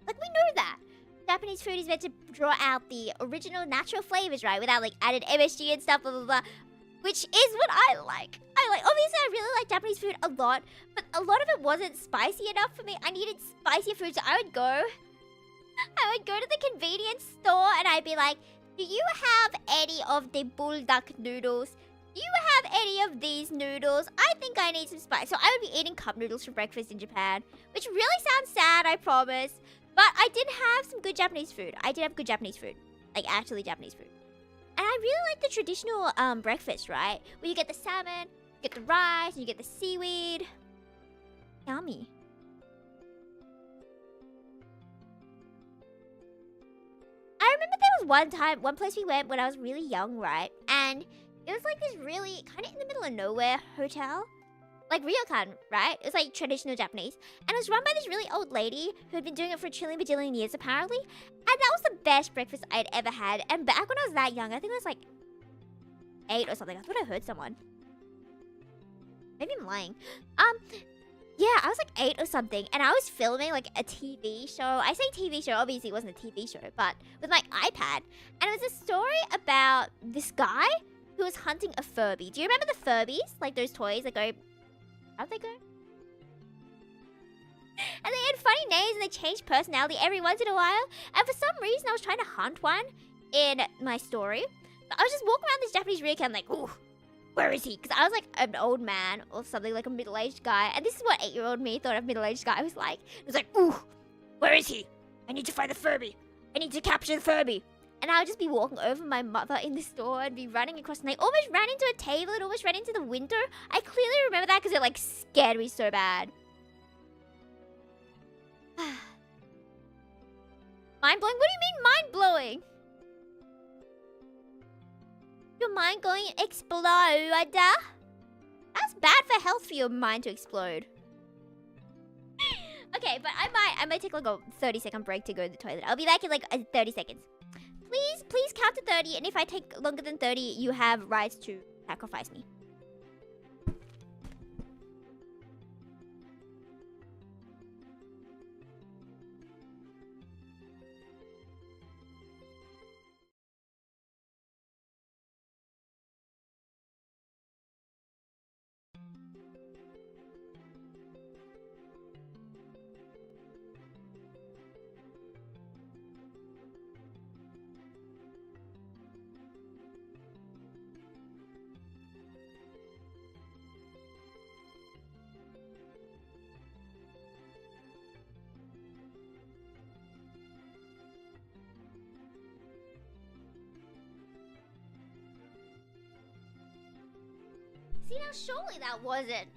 Speaker 1: Like, we know that. Japanese food is meant to draw out the original natural flavors, right? Without, like, added MSG and stuff, blah, blah, blah. Which is what I like. Obviously, I really like Japanese food a lot. But a lot of it wasn't spicy enough for me. I needed spicier food, so I would go to the convenience store and I'd be like, do you have any of the bulldog noodles? Do you have any of these noodles? I think I need some spice. So I would be eating cup noodles for breakfast in Japan. Which really sounds sad, I promise. But I did have some good Japanese food. I did have good Japanese food. Like, actually Japanese food. And I really like the traditional breakfast, right? Where you get the salmon, you get the rice, and you get the seaweed. Yummy. I remember there was one place we went when I was really young, right? And it was like this really, kind of in the middle of nowhere hotel. like ryokan, right? It was like traditional Japanese, and it was run by this really old lady who had been doing it for a trillion bajillion years apparently. And that was the best breakfast I'd ever had. And back when I was that young, I think I was like 8 or something. I thought I heard someone. Maybe I'm lying. Yeah, I was like 8 or something, and I was filming like a TV show. I say TV show, obviously it wasn't a TV show, but with my iPad. And it was a story about this guy who was hunting a Furby. Do you remember the Furbies? Like those toys that go... How'd they go? And they had funny names and they changed personality every once in a while. And for some reason, I was trying to hunt one in my story. I was just walking around this Japanese ryokan like, ooh, where is he? Because I was like an old man or something, like a middle-aged guy. And this is what 8-year-old me thought a middle-aged guy was like. It was like, ooh, where is he? I need to find the Furby. I need to capture the Furby. And I would just be walking over my mother in the store and be running across. And I almost ran into a table and almost ran into the window. I clearly remember that because it like scared me so bad. Mind-blowing? What do you mean mind-blowing? Your mind going to explode? That's bad for health for your mind to explode. Okay, but I might take like a 30-second break to go to the toilet. I'll be back in like 30 seconds. Please count to 30, and if I take longer than 30, you have rights to sacrifice me. See, now surely that wasn't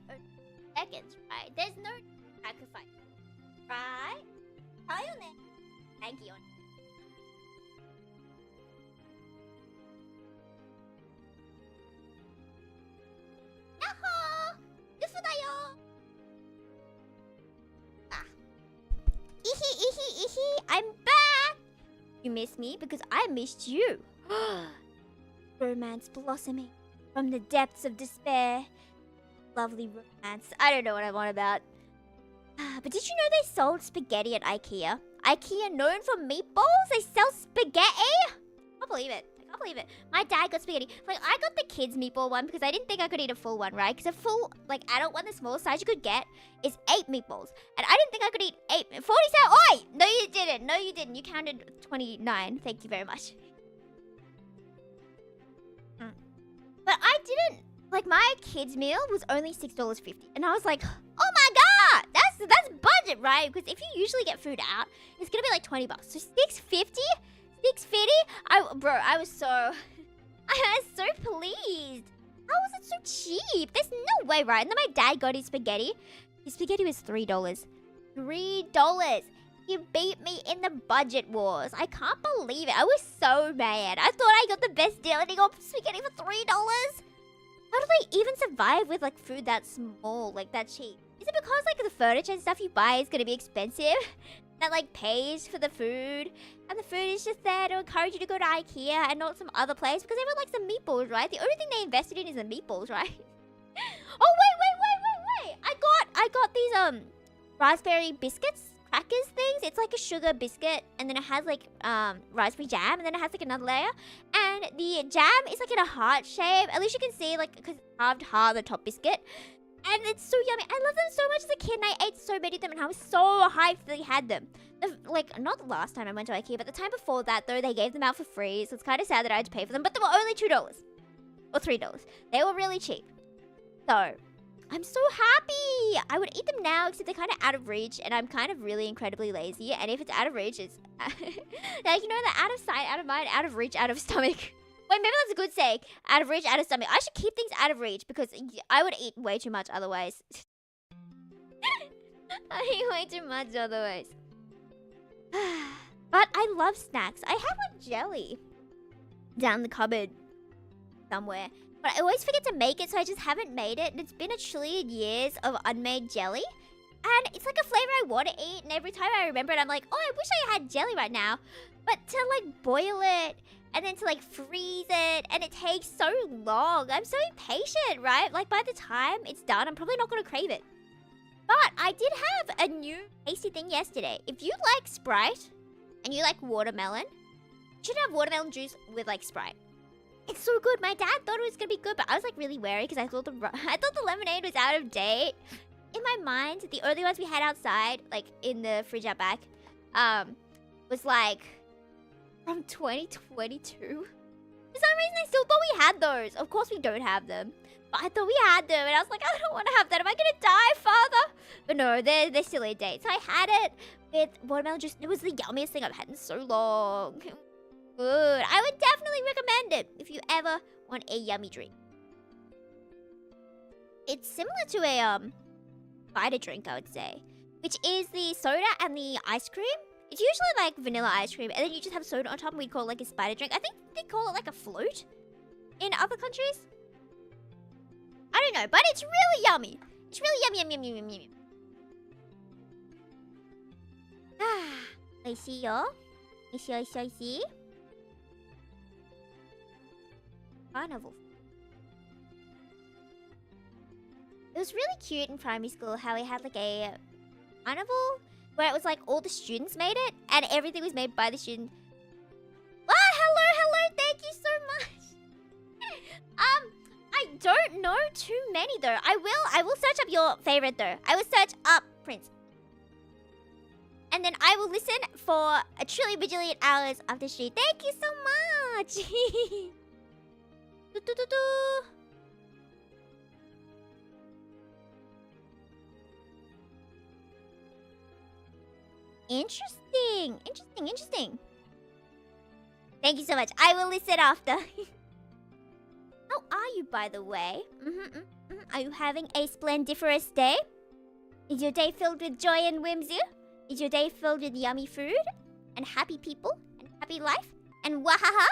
Speaker 1: seconds, right? There's no sacrifice, right? Thank you. Yahoo! Ah. Ihi, I'm back! You missed me because I missed you. Romance blossoming from the depths of despair. Lovely romance. I don't know what I'm on about. But did you know they sold spaghetti at IKEA? IKEA known for meatballs? They sell spaghetti? I can't believe it. My dad got spaghetti. Like, I got the kids meatball one because I didn't think I could eat a full one, right? Because a full, like, adult one, the smallest size you could get is 8 meatballs. And I didn't think I could eat 8. 47. Oi! No, you didn't. No, you didn't. You counted 29. Thank you very much. But I didn't. Like, my kids meal was only $6.50. And I was like, oh my god! That's budget, right? Because if you usually get food out, it's gonna be like 20 bucks. So $6.50? I was so pleased. How was it so cheap? There's no way, right? And then my dad got his spaghetti. His spaghetti was $3. $3. You beat me in the budget wars. I can't believe it. I was so mad. I thought I got the best deal and he got spaghetti for $3. How do they even survive with like food that small, like that cheap? Is it because like the furniture and stuff you buy is gonna be expensive? That like pays for the food, and the food is just there to encourage you to go to IKEA and not some other place because they want like some meatballs, right? The only thing they invested in is the meatballs, right? Oh wait! I got these raspberry biscuits, crackers things. It's like a sugar biscuit, and then it has like raspberry jam, and then it has like another layer, and the jam is like in a heart shape. At least you can see like because carved heart on the top biscuit. And it's so yummy. I love them so much as a kid, and I ate so many of them, and I was so hyped that they had them. Like, not the last time I went to IKEA, but the time before that, though, they gave them out for free, so it's kind of sad that I had to pay for them, but they were only $2. Or $3. They were really cheap. So, I'm so happy! I would eat them now, except they're kind of out of reach, and I'm kind of really incredibly lazy, and if it's out of reach, it's... like, you know, the out of sight, out of mind, out of reach, out of stomach... Wait, maybe that's a good saying. Out of reach, out of stomach. I should keep things out of reach because I would eat way too much otherwise. I eat way too much otherwise. But I love snacks. I have like jelly down the cupboard somewhere. But But I always forget to make it, so I just haven't made it. And it's been a trillion years of unmade jelly. And it's like a flavor I want to eat. And every time I remember it, I'm like, oh, I wish I had jelly right now. But to like boil it and then to like freeze it, and it takes so long. I'm so impatient, right? Like by the time it's done, I'm probably not going to crave it. But I did have a new tasty thing yesterday. If you like Sprite and you like watermelon, you should have watermelon juice with like Sprite. It's so good. My dad thought it was going to be good, but I was like really wary because I thought the lemonade was out of date. In my mind, the only ones we had outside, like in the fridge out back, was like from 2022. For some reason, I still thought we had those. Of course, we don't have them. But I thought we had them, and I was like, I don't want to have that. Am I going to die, father? But no, they're still in date. So I had it with watermelon juice. It was the yummiest thing I've had in so long. Good. I would definitely recommend it if you ever want a yummy drink. It's similar to a spider drink, I would say, which is the soda and the ice cream. It's usually like vanilla ice cream, and then you just have soda on top, and we'd call it like a spider drink. I think they call it like a float in other countries. I don't know, but it's really yummy. It's really yummy. Ah, I see yo. I see. Carnival. It was really cute in primary school how we had like a carnival where it was like all the students made it and everything was made by the students. Ah, hello, thank you so much. I don't know too many though. I will search up your favorite though. I will search up Prince. And then I will listen for a trillion bajillion hours of the street. Thank you so much. Interesting. Thank you so much. I will listen after. How are you, by the way? Are you having a splendiferous day? Is your day filled with joy and whimsy? Is your day filled with yummy food? And happy people? And happy life? And wahaha?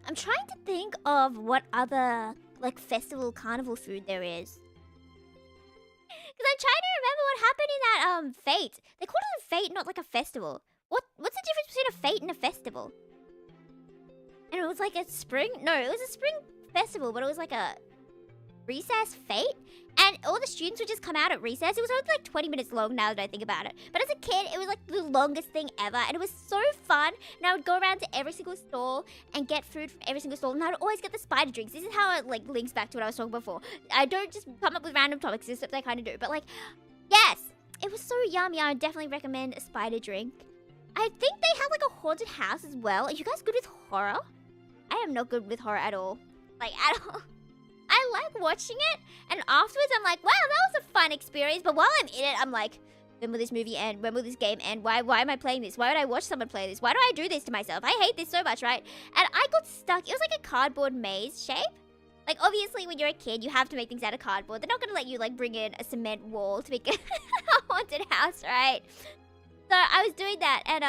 Speaker 1: I'm trying to think of what other, like, festival carnival food there is. Because I'm trying to remember what happened in that, fete. They called it a fete, not like a festival. What's the difference between a fete and a festival? And it was like a spring... No, it was a spring festival, but it was like a recess fete. And all the students would just come out at recess. It was only like 20 minutes long now that I think about it. But as a kid, it was like the longest thing ever. And it was so fun. And I would go around to every single stall and get food from every single stall. And I would always get the spider drinks. This is how it like links back to what I was talking before. I don't just come up with random topics, except I kind of do. But like, yes, it was so yummy. I would definitely recommend a spider drink. I think they have like a haunted house as well. Are you guys good with horror? I am not good with horror at all. Like, at all. I like watching it, and afterwards I'm like, wow, that was a fun experience. But while I'm in it, I'm like, when will this movie end? When will this game end? Why am I playing this? Why would I watch someone play this? Why do I do this to myself? I hate this so much, right? And I got stuck. It was like a cardboard maze shape. Like, obviously, when you're a kid, you have to make things out of cardboard. They're not going to let you, like, bring in a cement wall to make a haunted house, right? So I was doing that, and,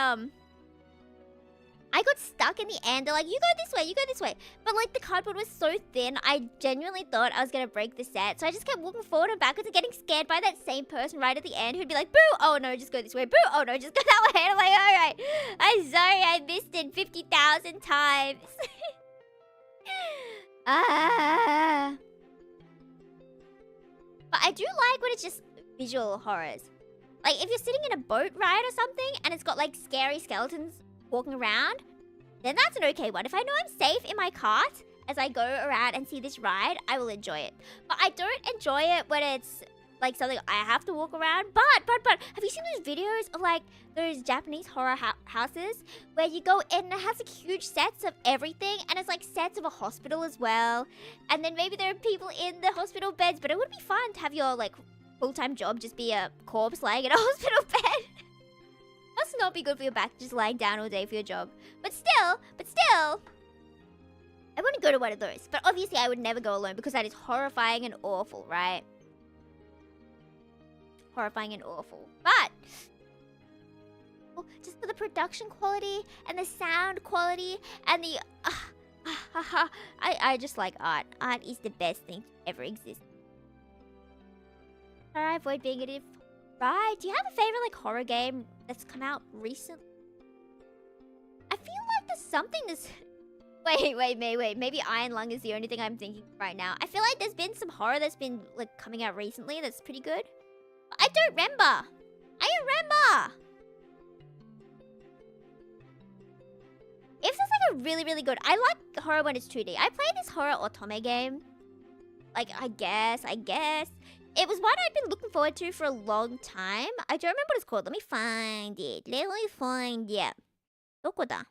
Speaker 1: I got stuck in the end. They're like, you go this way. But like the cardboard was so thin, I genuinely thought I was going to break the set. So I just kept walking forward and backwards and getting scared by that same person right at the end who'd be like, boo, oh no, just go this way. Boo, oh no, just go that way. And I'm like, all right, I'm sorry I missed it 50,000 times. But I do like when it's just visual horrors. Like if you're sitting in a boat ride or something and it's got like scary skeletons walking around, then that's an okay one. If I know I'm safe in my cart as I go around and see this ride, I will enjoy it. But I don't enjoy it when it's like something I have to walk around. But have you seen those videos of like those Japanese horror houses where you go in and it has like huge sets of everything, and it's like sets of a hospital as well, and then maybe there are people in the hospital beds, but it would be fun to have your like full-time job just be a corpse lying in a hospital bed. Must not be good for your back, just lying down all day for your job. But still, I wouldn't go to one of those. But obviously I would never go alone because that is horrifying and awful, right? horrifying and awful. But just for the production quality and the sound quality and the I just like art. Art is the best thing to ever exist. I avoid being negative. Right? Do you have a favorite like horror game that's come out recently? I feel like there's something that's wait. Maybe Iron Lung is the only thing I'm thinking right now. I feel like there's been some horror that's been like coming out recently that's pretty good. But I don't remember. If there's like a really good, I like horror when it's 2D. I played this horror otome game. Like, I guess. It was one I've been looking forward to for a long time. I don't remember what it's called. Let me find it. Yeah. Dokoda.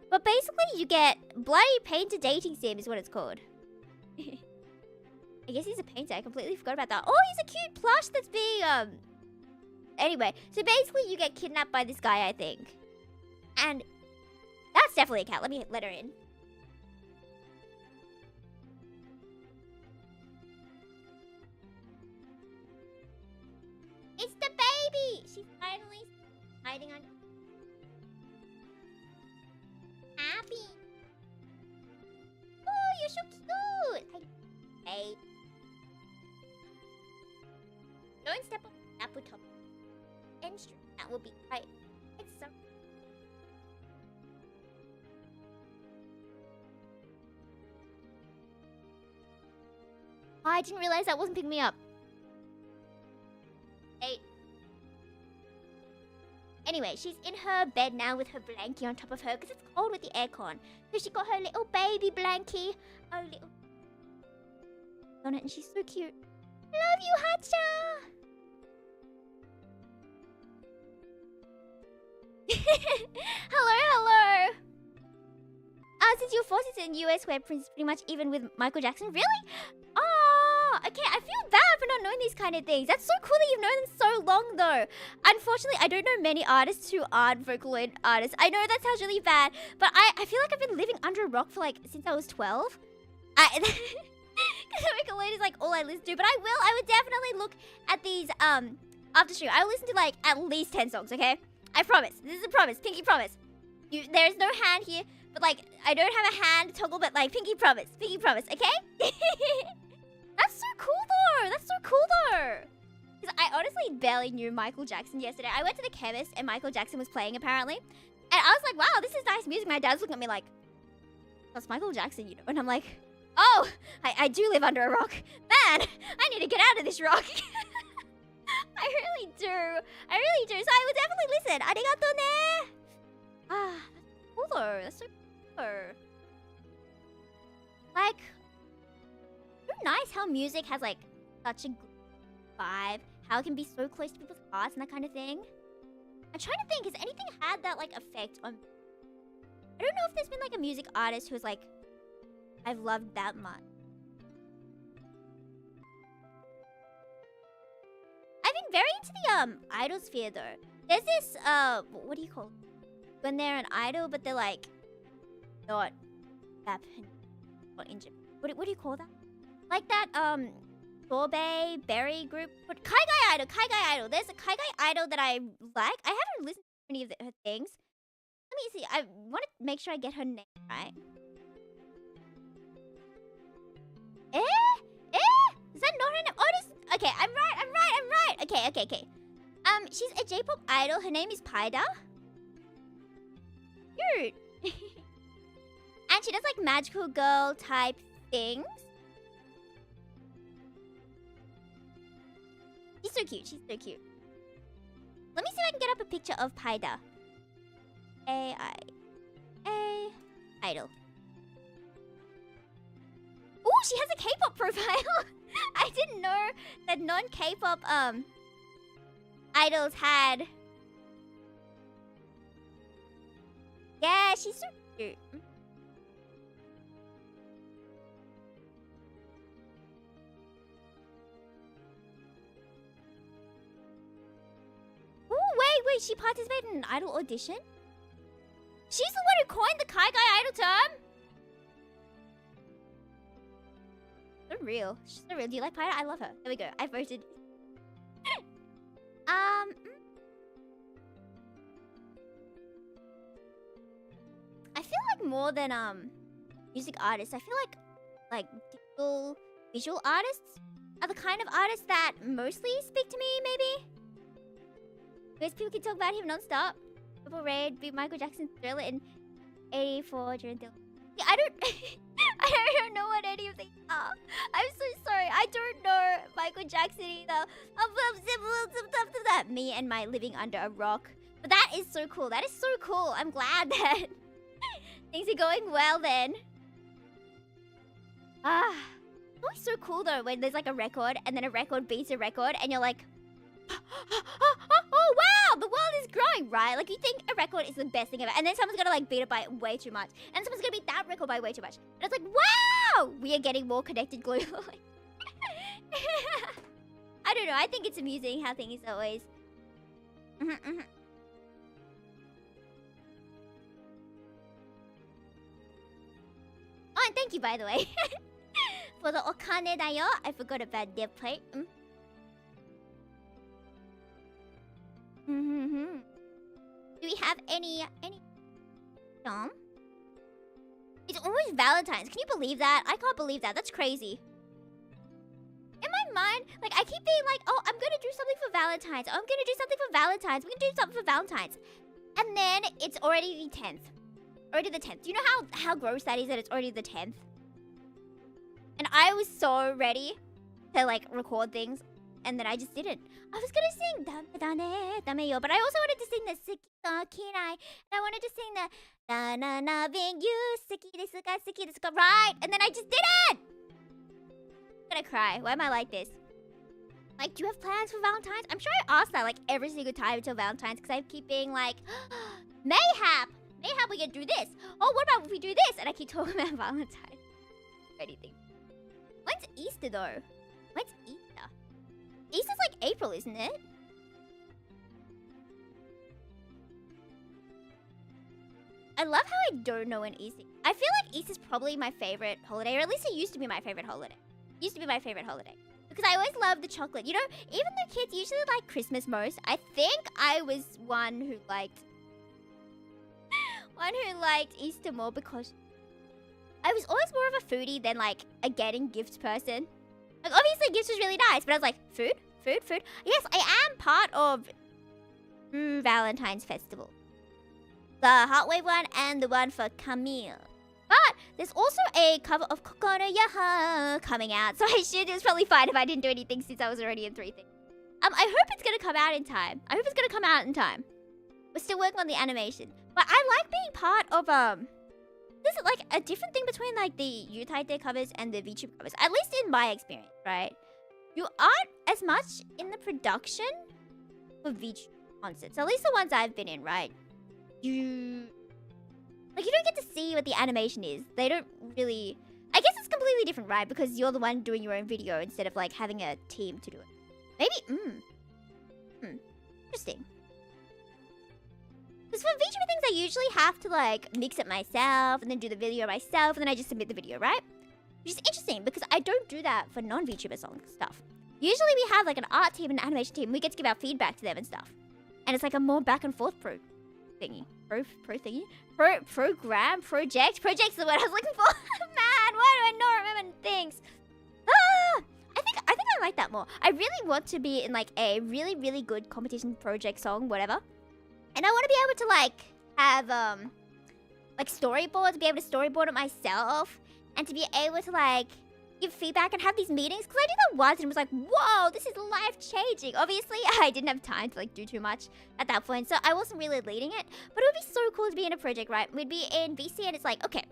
Speaker 1: But basically, you get bloody painter dating sim is what it's called. I guess he's a painter. I completely forgot about that. Oh, he's a cute plush that's being, Anyway, so basically you get kidnapped by this guy, I think. And that's definitely a cat. Let me let her in. It's the baby! She's finally hiding on... Happy. Oh, you're so cute! Hey. Don't step on the apple top. Instrument. That will be quite... It's so... Oh, I didn't realize that wasn't picking me up. Hey. Anyway, she's in her bed now with her blankie on top of her because it's cold with the aircon. So she got her little baby blankie. Oh, little... on it, and she's so cute. Love you, Hacha! Hello. Since you're forced into the US where Prince is pretty much even with Michael Jackson. Really? Oh, okay. I feel bad for not knowing these kind of things. That's so cool that you've known them so long, though. Unfortunately, I don't know many artists who aren't Vocaloid artists. I know that sounds really bad, but I feel like I've been living under a rock for like since I was 12. Vocaloid is like all I listen to, but I would definitely look at these after stream. I will listen to like at least 10 songs, okay? I promise. This is a promise. Pinky promise. There's no hand here, but like I don't have a hand toggle, but like pinky promise, okay? That's so cool though. Because I honestly barely knew Michael Jackson yesterday. I went to the chemist and Michael Jackson was playing apparently, and I was like, wow, this is nice music. My dad's looking at me like, that's Michael Jackson, you know? And I'm like, oh, I do live under a rock. Man, I need to get out of this rock. I really do. So I would definitely listen. Arigato ne. Ah, that's cool though. That's so cool. Like, so nice how music has like such a good vibe. How it can be so close to people's hearts and that kind of thing. I'm trying to think, has anything had that like effect on... I don't know if there's been like a music artist who's like, I've loved that much. I've been very into the idol sphere though. There's this what do you call it? When they're an idol but they're like not that injured. What do you call that? Like that Sorbet Berry group. But Kai Guy Idol. There's a Kai Guy Idol that I like. I haven't listened to any of her things. Let me see. I want to make sure I get her name right. Is that not her name? Oh, it is. Okay, I'm right. Okay. She's a J-pop idol. Her name is Paida. Cute. And she does like magical girl type things. She's so cute. Let me see if I can get up a picture of Paida. A idol. Ooh, she has a K-pop profile. I didn't know that non-K-pop idols had. Yeah, she's so cute. Ooh, wait, she participated in an idol audition? She's the one who coined the Kai Guy idol term? So real. She's so real. Do you like Pyra? I love her. There we go. I voted. more than music artists. I feel like digital visual artists are the kind of artists that mostly speak to me, maybe. Because people can talk about him non-stop. Purple Rain, beat Michael Jackson's Thriller in 84 during the... Yeah, I don't... I don't know what any of these are. I'm so sorry. I don't know Michael Jackson either. Me and my living under a rock. But that is so cool. That is so cool. I'm glad that things are going well then. It's always so cool though when there's like a record and then a record beats a record and you're like, oh wow, the world is growing, right? Like you think a record is the best thing ever, and then someone's gonna like beat it by way too much, and someone's gonna beat that record by way too much, and it's like, wow, we are getting more connected globally. I don't know. I think it's amusing how things always. Oh, and thank you, by the way, for the okane da yo. I forgot about their part. Do we have any song? It's almost Valentine's. Can you believe that? I can't believe that. That's crazy. In my mind, like I keep being like, oh, I'm gonna do something for Valentine's. Oh, I'm gonna do something for Valentine's. We're gonna do something for Valentine's. And then it's already the 10th. Already the 10th. Do you know how gross that is that it's already the 10th? And I was so ready to like record things, and then I just didn't. I was gonna sing Dame Dane Dame Yo, but I also wanted to sing the Suki no Kinai, and I wanted to sing the Na Na Na Being You Suki desu ka, right? And then I just didn't. I'm gonna cry. Why am I like this? Like, do you have plans for Valentine's? I'm sure I ask that like every single time until Valentine's, because I keep being like, mayhap, we can do this. Oh, what about if we do this? And I keep talking about Valentine's or anything. When's Easter though? When's Easter? Easter's like April, isn't it? I love how I don't know when Easter... I feel like Easter's probably my favorite holiday, or at least it used to be my favorite holiday. Because I always loved the chocolate. You know, even though kids usually like Christmas most, I think I was one who liked Easter more because I was always more of a foodie than like a getting gifts person. Like, obviously, gifts was really nice, but I was like, food? Yes, I am part of Valentine's Festival. The Heartwave one and the one for Camille. But there's also a cover of Kokoro Yaha coming out, so it was probably fine if I didn't do anything since I was already in 3 things. I hope it's going to come out in time. We're still working on the animation. But I like being part of, this is like a different thing between like the Yutaite covers and the Vtuber covers. At least in my experience, right? You aren't as much in the production for Vtuber concerts. At least the ones I've been in, right? You don't get to see what the animation is. They don't really... I guess it's completely different, right? Because you're the one doing your own video instead of like having a team to do it. Maybe, interesting. Because for VTuber things, I usually have to like mix it myself and then do the video myself and then I just submit the video, right? Which is interesting because I don't do that for non-VTuber song stuff. Usually we have like an art team and an animation team. We get to give our feedback to them and stuff. And it's like a more back and forth project. Project's the word I was looking for. Man, why do I not remember things? I think I like that more. I really want to be in like a really, really good competition project song, whatever. And I want to be able to like have like storyboards, be able to storyboard it myself, and to be able to like give feedback and have these meetings. Because I did that once and it was like, whoa, this is life-changing. Obviously, I didn't have time to like do too much at that point, so I wasn't really leading it. But it would be so cool to be in a project, right? We'd be in VC and it's like, okay,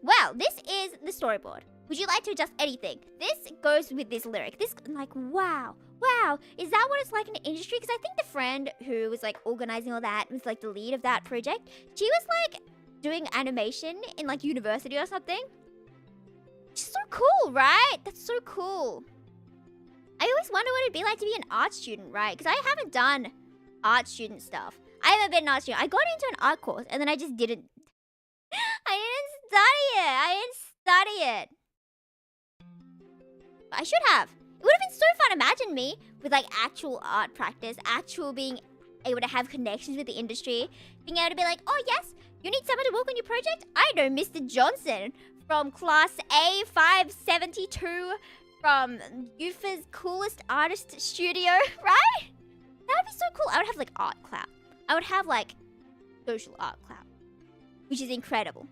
Speaker 1: well, this is the storyboard. Would you like to adjust anything? This goes with this lyric. This, like, wow, is that what it's like in the industry? Because I think the friend who was like organizing all that, was like the lead of that project, she was like doing animation in like university or something. Which is so cool, right? That's so cool. I always wonder what it'd be like to be an art student, right? Because I haven't done art student stuff. I haven't been an art student. I got into an art course and then I just didn't. I didn't study it. I should have. It would have been so fun. Imagine me with like actual art practice, actual being able to have connections with the industry, being able to be like, oh yes, You need someone to work on your project? I know Mr. Johnson from class A572 from UFA's coolest artist studio, right? That would be so cool. I would have like art clout. I would have like social art clout, which is incredible.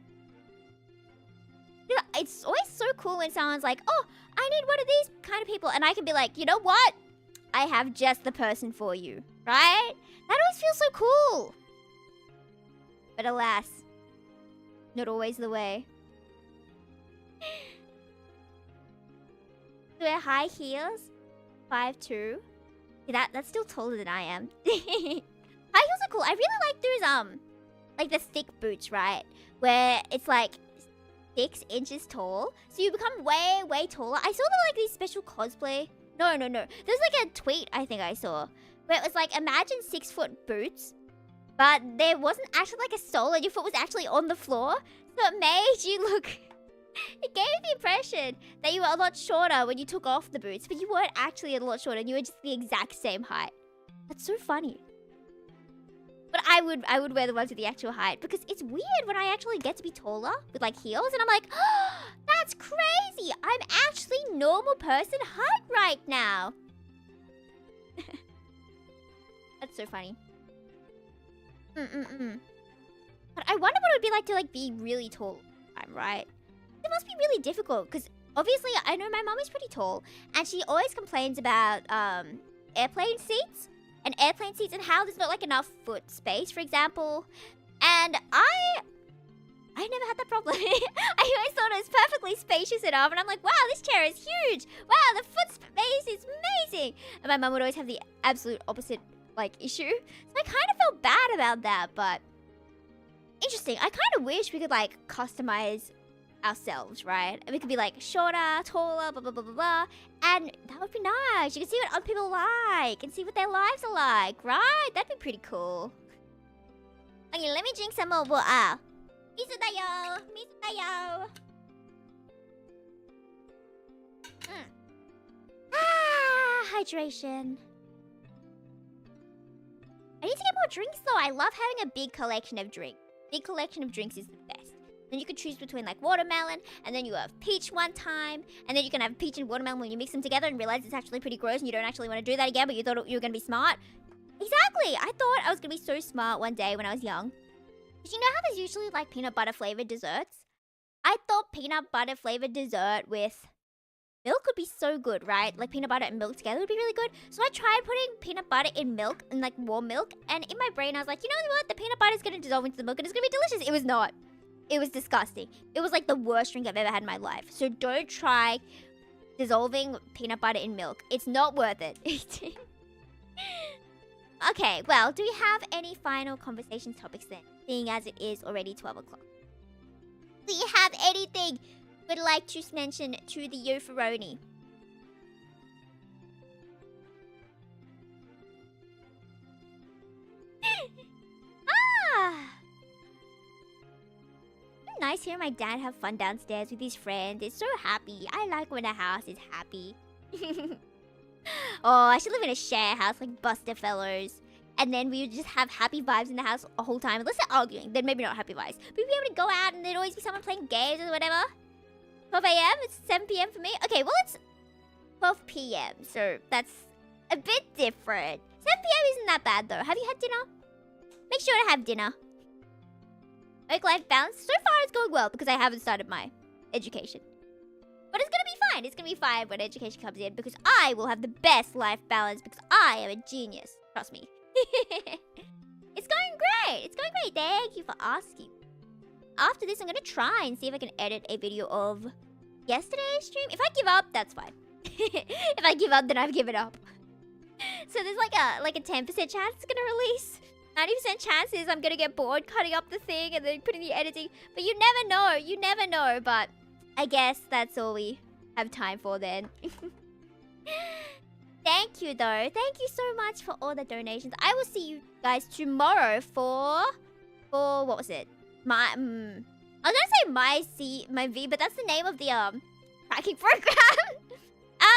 Speaker 1: You know, it's always so cool when someone's like, oh, I need one of these kind of people. And I can be like, you know what? I have just the person for you, right? That always feels so cool. But alas, not always the way. To wear high heels, 5'2". Yeah, that's still taller than I am. High heels are cool. I really like those like the thick boots, right? Where it's like 6 inches tall, so you become way taller. I saw them like these special cosplay. No. There's like a tweet I think I saw where it was like, imagine 6-foot boots, but there wasn't actually like a sole, and your foot was actually on the floor, so it made you look. It gave me the impression that you were a lot shorter when you took off the boots, but you weren't actually a lot shorter. You were just the exact same height. That's so funny. But I would wear the ones with the actual height, because it's weird when I actually get to be taller with like heels, and I'm like, oh, that's crazy. I'm actually normal person height right now. That's so funny. But I wonder what it would be like to like be really tall, right? It must be really difficult, because obviously I know my mom is pretty tall, and she always complains about airplane seats and how there's not like enough foot space, for example. And I never had that problem. I always thought it was perfectly spacious enough, and I'm like, wow, this chair is huge. Wow, the foot space is amazing. And my mum would always have the absolute opposite like issue. So I kind of felt bad about that, but interesting. I kind of wish we could like customize ourselves, right? And we could be like shorter, taller, blah blah blah blah blah, and that would be nice. You can see what other people like and see what their lives are like, right? That'd be pretty cool. Okay, let me drink some more water. Misu da yo, misu da yo. Hydration. I need to get more drinks though. I love having a big collection of drinks. Big collection of drinks is the best. Then you could choose between like watermelon, and then you have peach one time, and then you can have peach and watermelon when you mix them together and realize it's actually pretty gross and you don't actually want to do that again, but you thought you were going to be smart. Exactly! I thought I was going to be so smart one day when I was young. Did you know how there's usually like peanut butter flavored desserts? I thought peanut butter flavored dessert with milk would be so good, right? Like peanut butter and milk together would be really good. So I tried putting peanut butter in milk, in like warm milk, and in my brain I was like, you know what? The peanut butter is going to dissolve into the milk and it's going to be delicious. It was not. It was disgusting. It was like the worst drink I've ever had in my life. So don't try dissolving peanut butter in milk. It's not worth it. Okay, well, do we have any final conversation topics then? Seeing as it is already 12 o'clock. Do you have anything you would like to mention to the Yofaroni? Nice hearing my dad have fun downstairs with his friends. It's so happy. I like when a house is happy. Oh, I should live in a share house like Buster Fellows. And then we would just have happy vibes in the house the whole time. Unless they're arguing, then maybe not happy vibes. But we'd be able to go out and there'd always be someone playing games or whatever. 12 a.m? It's 7 p.m. for me. Okay, well it's 12 p.m. So that's a bit different. 7 p.m. isn't that bad though. Have you had dinner? Make sure to have dinner. Work-life balance. So far it's going well because I haven't started my education. But it's gonna be fine. It's gonna be fine when education comes in because I will have the best life balance because I am a genius. Trust me. It's going great. It's going great. Thank you for asking. After this, I'm gonna try and see if I can edit a video of yesterday's stream. If I give up, that's fine. If I give up, then I've given up. So there's like a 10% chance it's gonna release. 90% chances I'm gonna get bored cutting up the thing and then putting the editing. But you never know. You never know. But I guess that's all we have time for then. Thank you though. Thank you so much for all the donations. I will see you guys tomorrow for what was it? I was gonna say my V, but that's the name of the tracking program.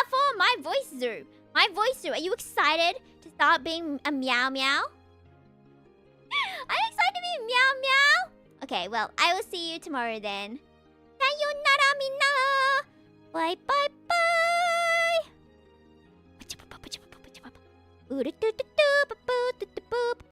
Speaker 1: For my voice zoo. My voice zoo. Are you excited to start being a meow meow? I'm excited to be meow meow. Okay, well, I will see you tomorrow then. Sayonara minna! Bye bye bye! Ooh,